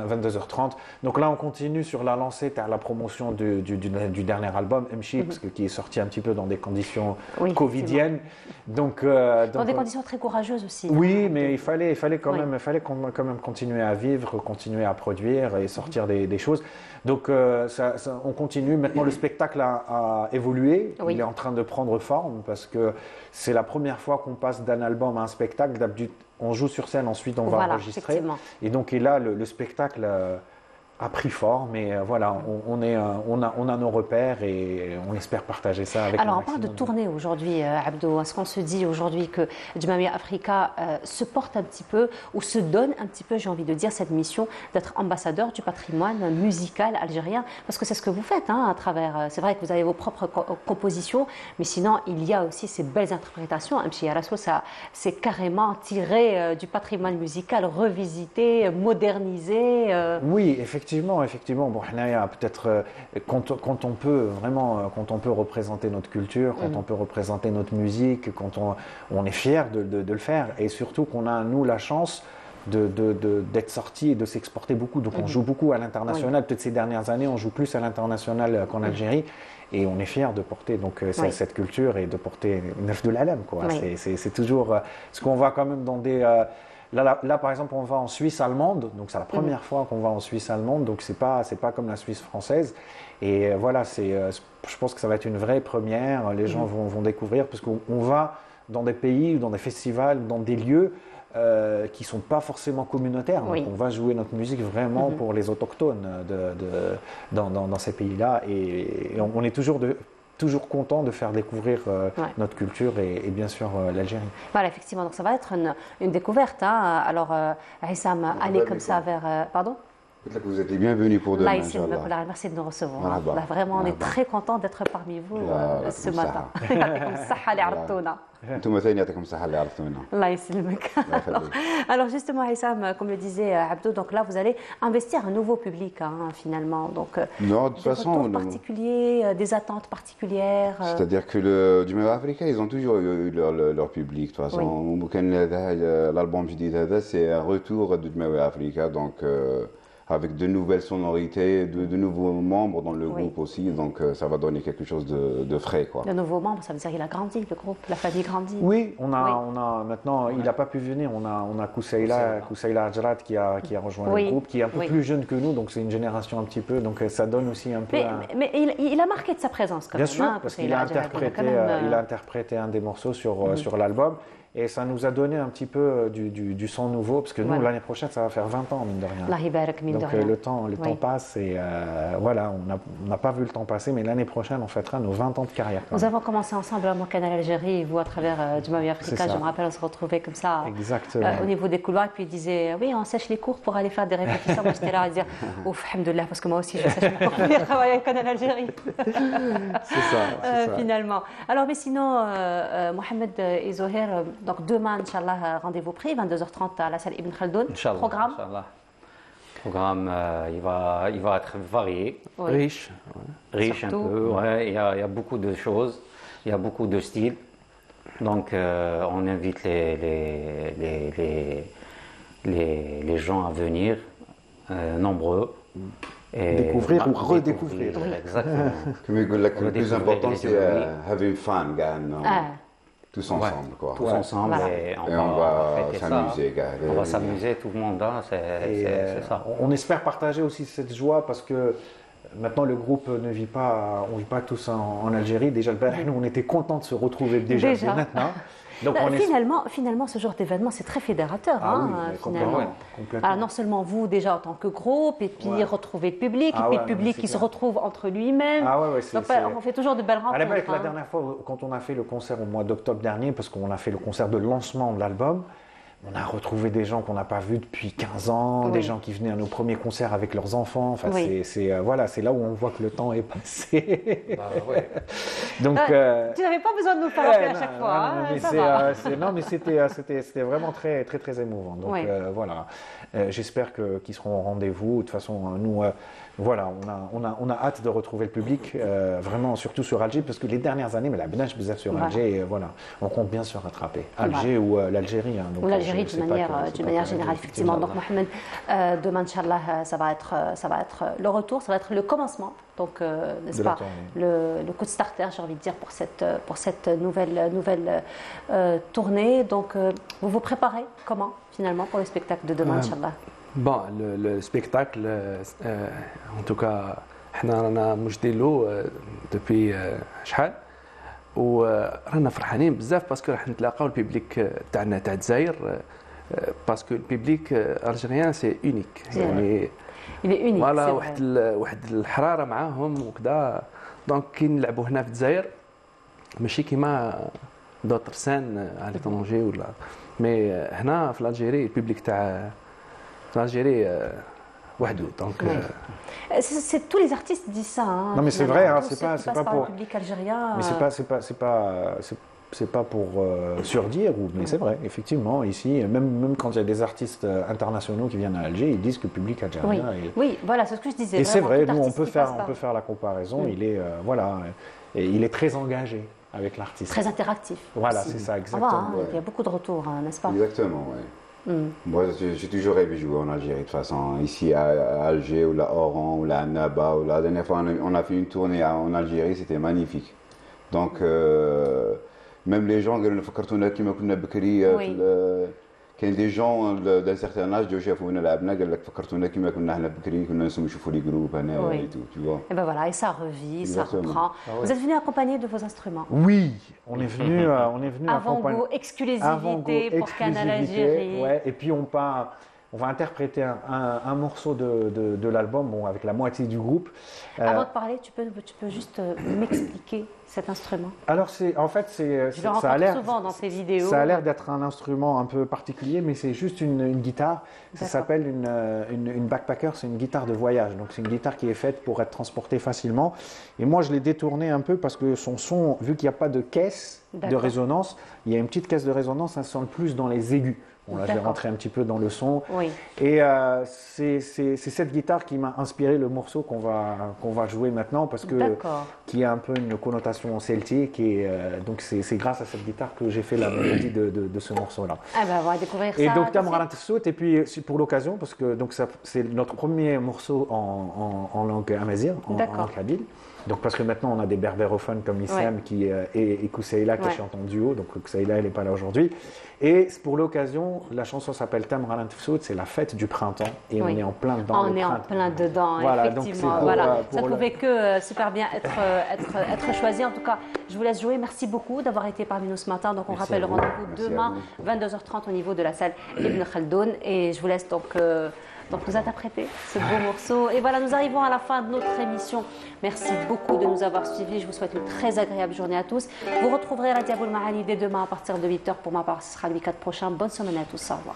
22h30. Donc là, on continue sur la lancée, la promotion du dernier album, Mchi, parce qui est sorti un petit peu dans des conditions covidiennes. Donc, dans des conditions très courageuses aussi. Oui, mais il fallait quand même continuer à vivre, continuer à produire et sortir des choses. Donc, on continue. Maintenant, le spectacle a évolué. Il est en train de prendre forme parce que c'est la première fois qu'on passe d'un album à un spectacle. D'habitude, on joue sur scène, ensuite on va enregistrer. Et donc, là, le spectacle a pris forme. Et voilà, on a nos repères et on espère partager ça avec. Alors, on parle de tournée aujourd'hui, Abdou. Est-ce qu'on se dit aujourd'hui que Djumami Africa se porte un petit peu ou se donne un petit peu, j'ai envie de dire, cette mission d'être ambassadeur du patrimoine musical algérien? Parce que c'est ce que vous faites à travers. C'est vrai que vous avez vos propres compositions, mais sinon, il y a aussi ces belles interprétations. Mchi Arasso, ça, c'est carrément tiré du patrimoine musical, revisité, modernisé. Oui, effectivement. Bon, peut-être quand on peut représenter notre culture, quand on peut représenter notre musique, quand on est fier de le faire, et surtout qu'on a nous la chance d'être sorti et de s'exporter beaucoup. Donc on joue beaucoup à l'international. Peut-être ces dernières années, on joue plus à l'international qu'en Algérie. Et on est fiers de porter cette culture et de porter neuf de l'Alam. C'est toujours ce qu'on va quand même dans des... Là, par exemple, on va en Suisse allemande, donc c'est la première fois qu'on va en Suisse allemande, donc c'est pas comme la Suisse française. Et voilà, je pense que ça va être une vraie première. Les gens vont découvrir parce qu'on va dans des pays, dans des festivals, dans des lieux qui ne sont pas forcément communautaires. Donc on va jouer notre musique vraiment pour les autochtones dans ces pays-là. Et on est toujours content de faire découvrir notre culture et bien sûr l'Algérie. Voilà, effectivement. Donc ça va être une découverte. Hein. Alors, Aïssam, allez comme ça vers... Pardon? Vous êtes les bienvenus pour demain. Merci de nous recevoir. Là, vraiment, on est très content d'être parmi vous ce matin. Alors justement, Aïssam, comme le disait Abdou, donc là, vous allez investir un nouveau public, finalement. Donc, non, de toute façon, des attentes particulières. C'est-à-dire que le Djumami Africa, ils ont toujours eu leur public. De toute façon, l'album Jadid, c'est un retour de Djumami Africa. Donc, avec de nouvelles sonorités, de nouveaux membres dans le groupe aussi, donc ça va donner quelque chose de frais, quoi. Le nouveau membre, ça veut dire qu'il a grandi, le groupe, la famille grandit. Oui, on a maintenant, il n'a pas pu venir, on a Koussaïla Adjrat qui a rejoint le groupe, qui est un peu plus jeune que nous, donc c'est une génération un petit peu, donc ça donne aussi un peu... Mais il a marqué de sa présence quand même. Bien sûr, parce qu'il a interprété un des morceaux sur l'album. Et ça nous a donné un petit peu du son nouveau, parce que nous, l'année prochaine, ça va faire 20 ans, mine de rien. Donc le temps passe, et voilà, on n'a pas vu le temps passer, mais l'année prochaine, on fêtera nos 20 ans de carrière. Nous avons commencé ensemble à mon canal Algérie, et vous à travers du Mavi Africa, je me rappelle, on se retrouvait comme ça au niveau des couloirs, et puis il disait, oui, on sèche les cours pour aller faire des répétitions. Moi, j'étais là à dire, ouf, alhamdoulilah, parce que moi aussi, je sèche mes cours pour venir travailler avec canal Algérie. C'est ça. Finalement. Alors, mais sinon, Mohamed et Zoher, donc demain, Inch'Allah, rendez-vous pris, 22h30 à la salle Ibn Khaldoun. Programme. Programme, il va être varié, riche un peu. Ouais, il y a beaucoup de choses, il y a beaucoup de styles. Donc, on invite les gens à venir, nombreux. Et découvrir ou redécouvrir. Exactement. Le plus important, c'est having fun, tous ensemble, quoi. Tous ensemble, et on va s'amuser. On va s'amuser, tout le monde, hein, c'est ça. On espère partager aussi cette joie, parce que maintenant le groupe ne vit pas, on ne vit pas tous en Algérie. Déjà, nous, on était contents de se retrouver déjà. Maintenant. Donc finalement, ce genre d'événement, c'est très fédérateur. Finalement. Alors, non seulement vous, déjà en tant que groupe, et puis retrouver le public, et puis le public qui se retrouve entre lui-même. Donc, on fait toujours de belles rencontres. La dernière fois, quand on a fait le concert au mois d'octobre dernier, parce qu'on a fait le concert de lancement de l'album, on a retrouvé des gens qu'on n'a pas vus depuis 15 ans, des gens qui venaient à nos premiers concerts avec leurs enfants. Enfin, c'est là où on voit que le temps est passé. Donc, tu n'avais pas besoin de nous faire appeler à chaque fois. Mais c'était vraiment très, très, très émouvant. Donc voilà, j'espère qu'ils seront au rendez-vous. De toute façon, nous, voilà, on a hâte de retrouver le public, vraiment, surtout sur Alger, parce que les dernières années, mais la benach bizarre sur Alger, et voilà, on compte bien se rattraper. Alger ou l'Algérie. Ou l'Algérie d'une manière générale, effectivement. Donc Mohamed, demain, Inch'Allah, ça va être le retour, ça va être le commencement. Donc, n'est-ce pas, le coup de starter, j'ai envie de dire, pour cette nouvelle tournée. Donc, vous vous préparez comment, finalement, pour le spectacle de demain, Inch'Allah? Bon, le spectacle, en tout cas, احنا رانا موجدين له depuis شحال ورانا فرحانين بزاف باسكو راح نتلاقاو البيبليك تاعنا تاع الجزائر باسكو البيبليك الجيريان سي اونيك يعني فوالا واحد الحراره معاهم وكذا دونك كي نلعبوا هنا في الجزائر ماشي كيما دوطر سان على ليترونجي ولا مي هنا في الجزائر البيبليك تاع الجزائر وحده دونك c'est tous les artistes disent ça. Non mais c'est vrai, c'est pas pour le public algérien. Mais c'est pas pour surdire, mais c'est vrai, effectivement, ici, même quand il y a des artistes internationaux qui viennent à Alger, ils disent que le public algérien Oui, voilà, c'est ce que je disais. Et c'est vrai, nous on peut faire la comparaison, il est il est très engagé avec l'artiste. Très interactif. Voilà, c'est ça, exactement. Il y a beaucoup de retours, n'est-ce pas? Exactement, oui. Moi, j'ai toujours rêvé de jouer en Algérie, de toute façon. Ici, à Alger, ou à Oran, ou à Annaba, ou la dernière fois, on a fait une tournée en Algérie, c'était magnifique. Donc, même les gens, كاين دي جون دان سيغتان اج جو شافونا لعبنا قال لك فكرتونا كيما كنا حنا بكري كنا نشوفوا لي جروب هنا et tout, tu vois. Et ben voilà, et ça revit, ça reprend. Vous êtes venu accompagné de vos instruments? Oui, on est venu Avant-goût, exclusivité pour Canal Algérie. Ouais, et puis on va interpréter un morceau de l'album, avec la moitié du groupe. Avant de parler, tu peux juste m'expliquer cet instrument? Alors, je le rencontre souvent dans ces vidéos. Ça a l'air d'être un instrument un peu particulier, mais c'est juste une guitare. Ça s'appelle une backpacker, c'est une guitare de voyage. Donc, c'est une guitare qui est faite pour être transportée facilement. Et moi, je l'ai détournée un peu parce que son son, vu qu'il n'y a pas de caisse de résonance, il y a une petite caisse de résonance, ça sonne plus dans les aigus. je vais rentrer un petit peu dans le son. Oui. Et c'est cette guitare qui m'a inspiré le morceau qu'on va jouer maintenant, parce que qui a un peu une connotation celtique. Et donc c'est grâce à cette guitare que j'ai fait la mélodie de ce morceau-là. Ah ben, on va découvrir ça. Et donc Tamr Ghalant Fsout, et puis pour l'occasion, parce que c'est notre premier morceau en langue amazigh, en langue kabyle. Donc parce que maintenant on a des berbérophones comme Issam et Koussaïla qui chantent en duo, donc Koussaïla elle n'est pas là aujourd'hui. Et pour l'occasion, la chanson s'appelle Tamr Ghalant Fsout, c'est la fête du printemps, et on est en plein dedans. On est en plein dedans, voilà, effectivement. Ça ne pouvait que super bien être choisi. En tout cas, je vous laisse jouer. Merci beaucoup d'avoir été parmi nous ce matin. Donc on rappelle le rendez-vous demain 22h30 au niveau de la salle Ibn Khaldoun, et je vous laisse donc nous interpréter ce beau morceau. Et voilà, nous arrivons à la fin de notre émission. Merci beaucoup de nous avoir suivis. Je vous souhaite une très agréable journée à tous. Vous retrouverez la Diaboul Mahali dès demain à partir de 8h. Pour ma part, ce sera le week-end prochain. Bonne semaine à tous. Au revoir.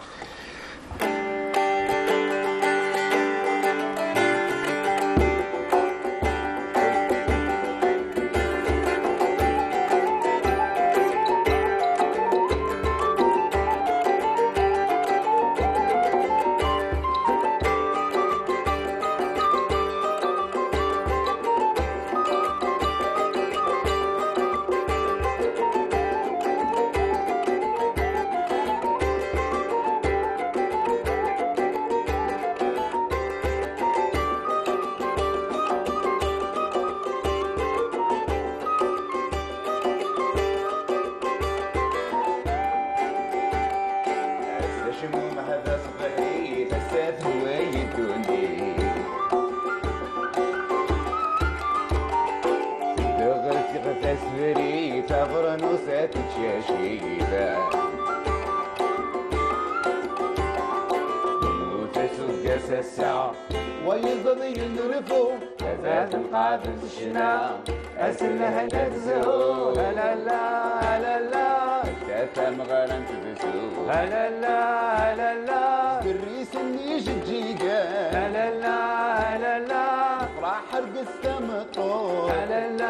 لا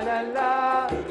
لا لا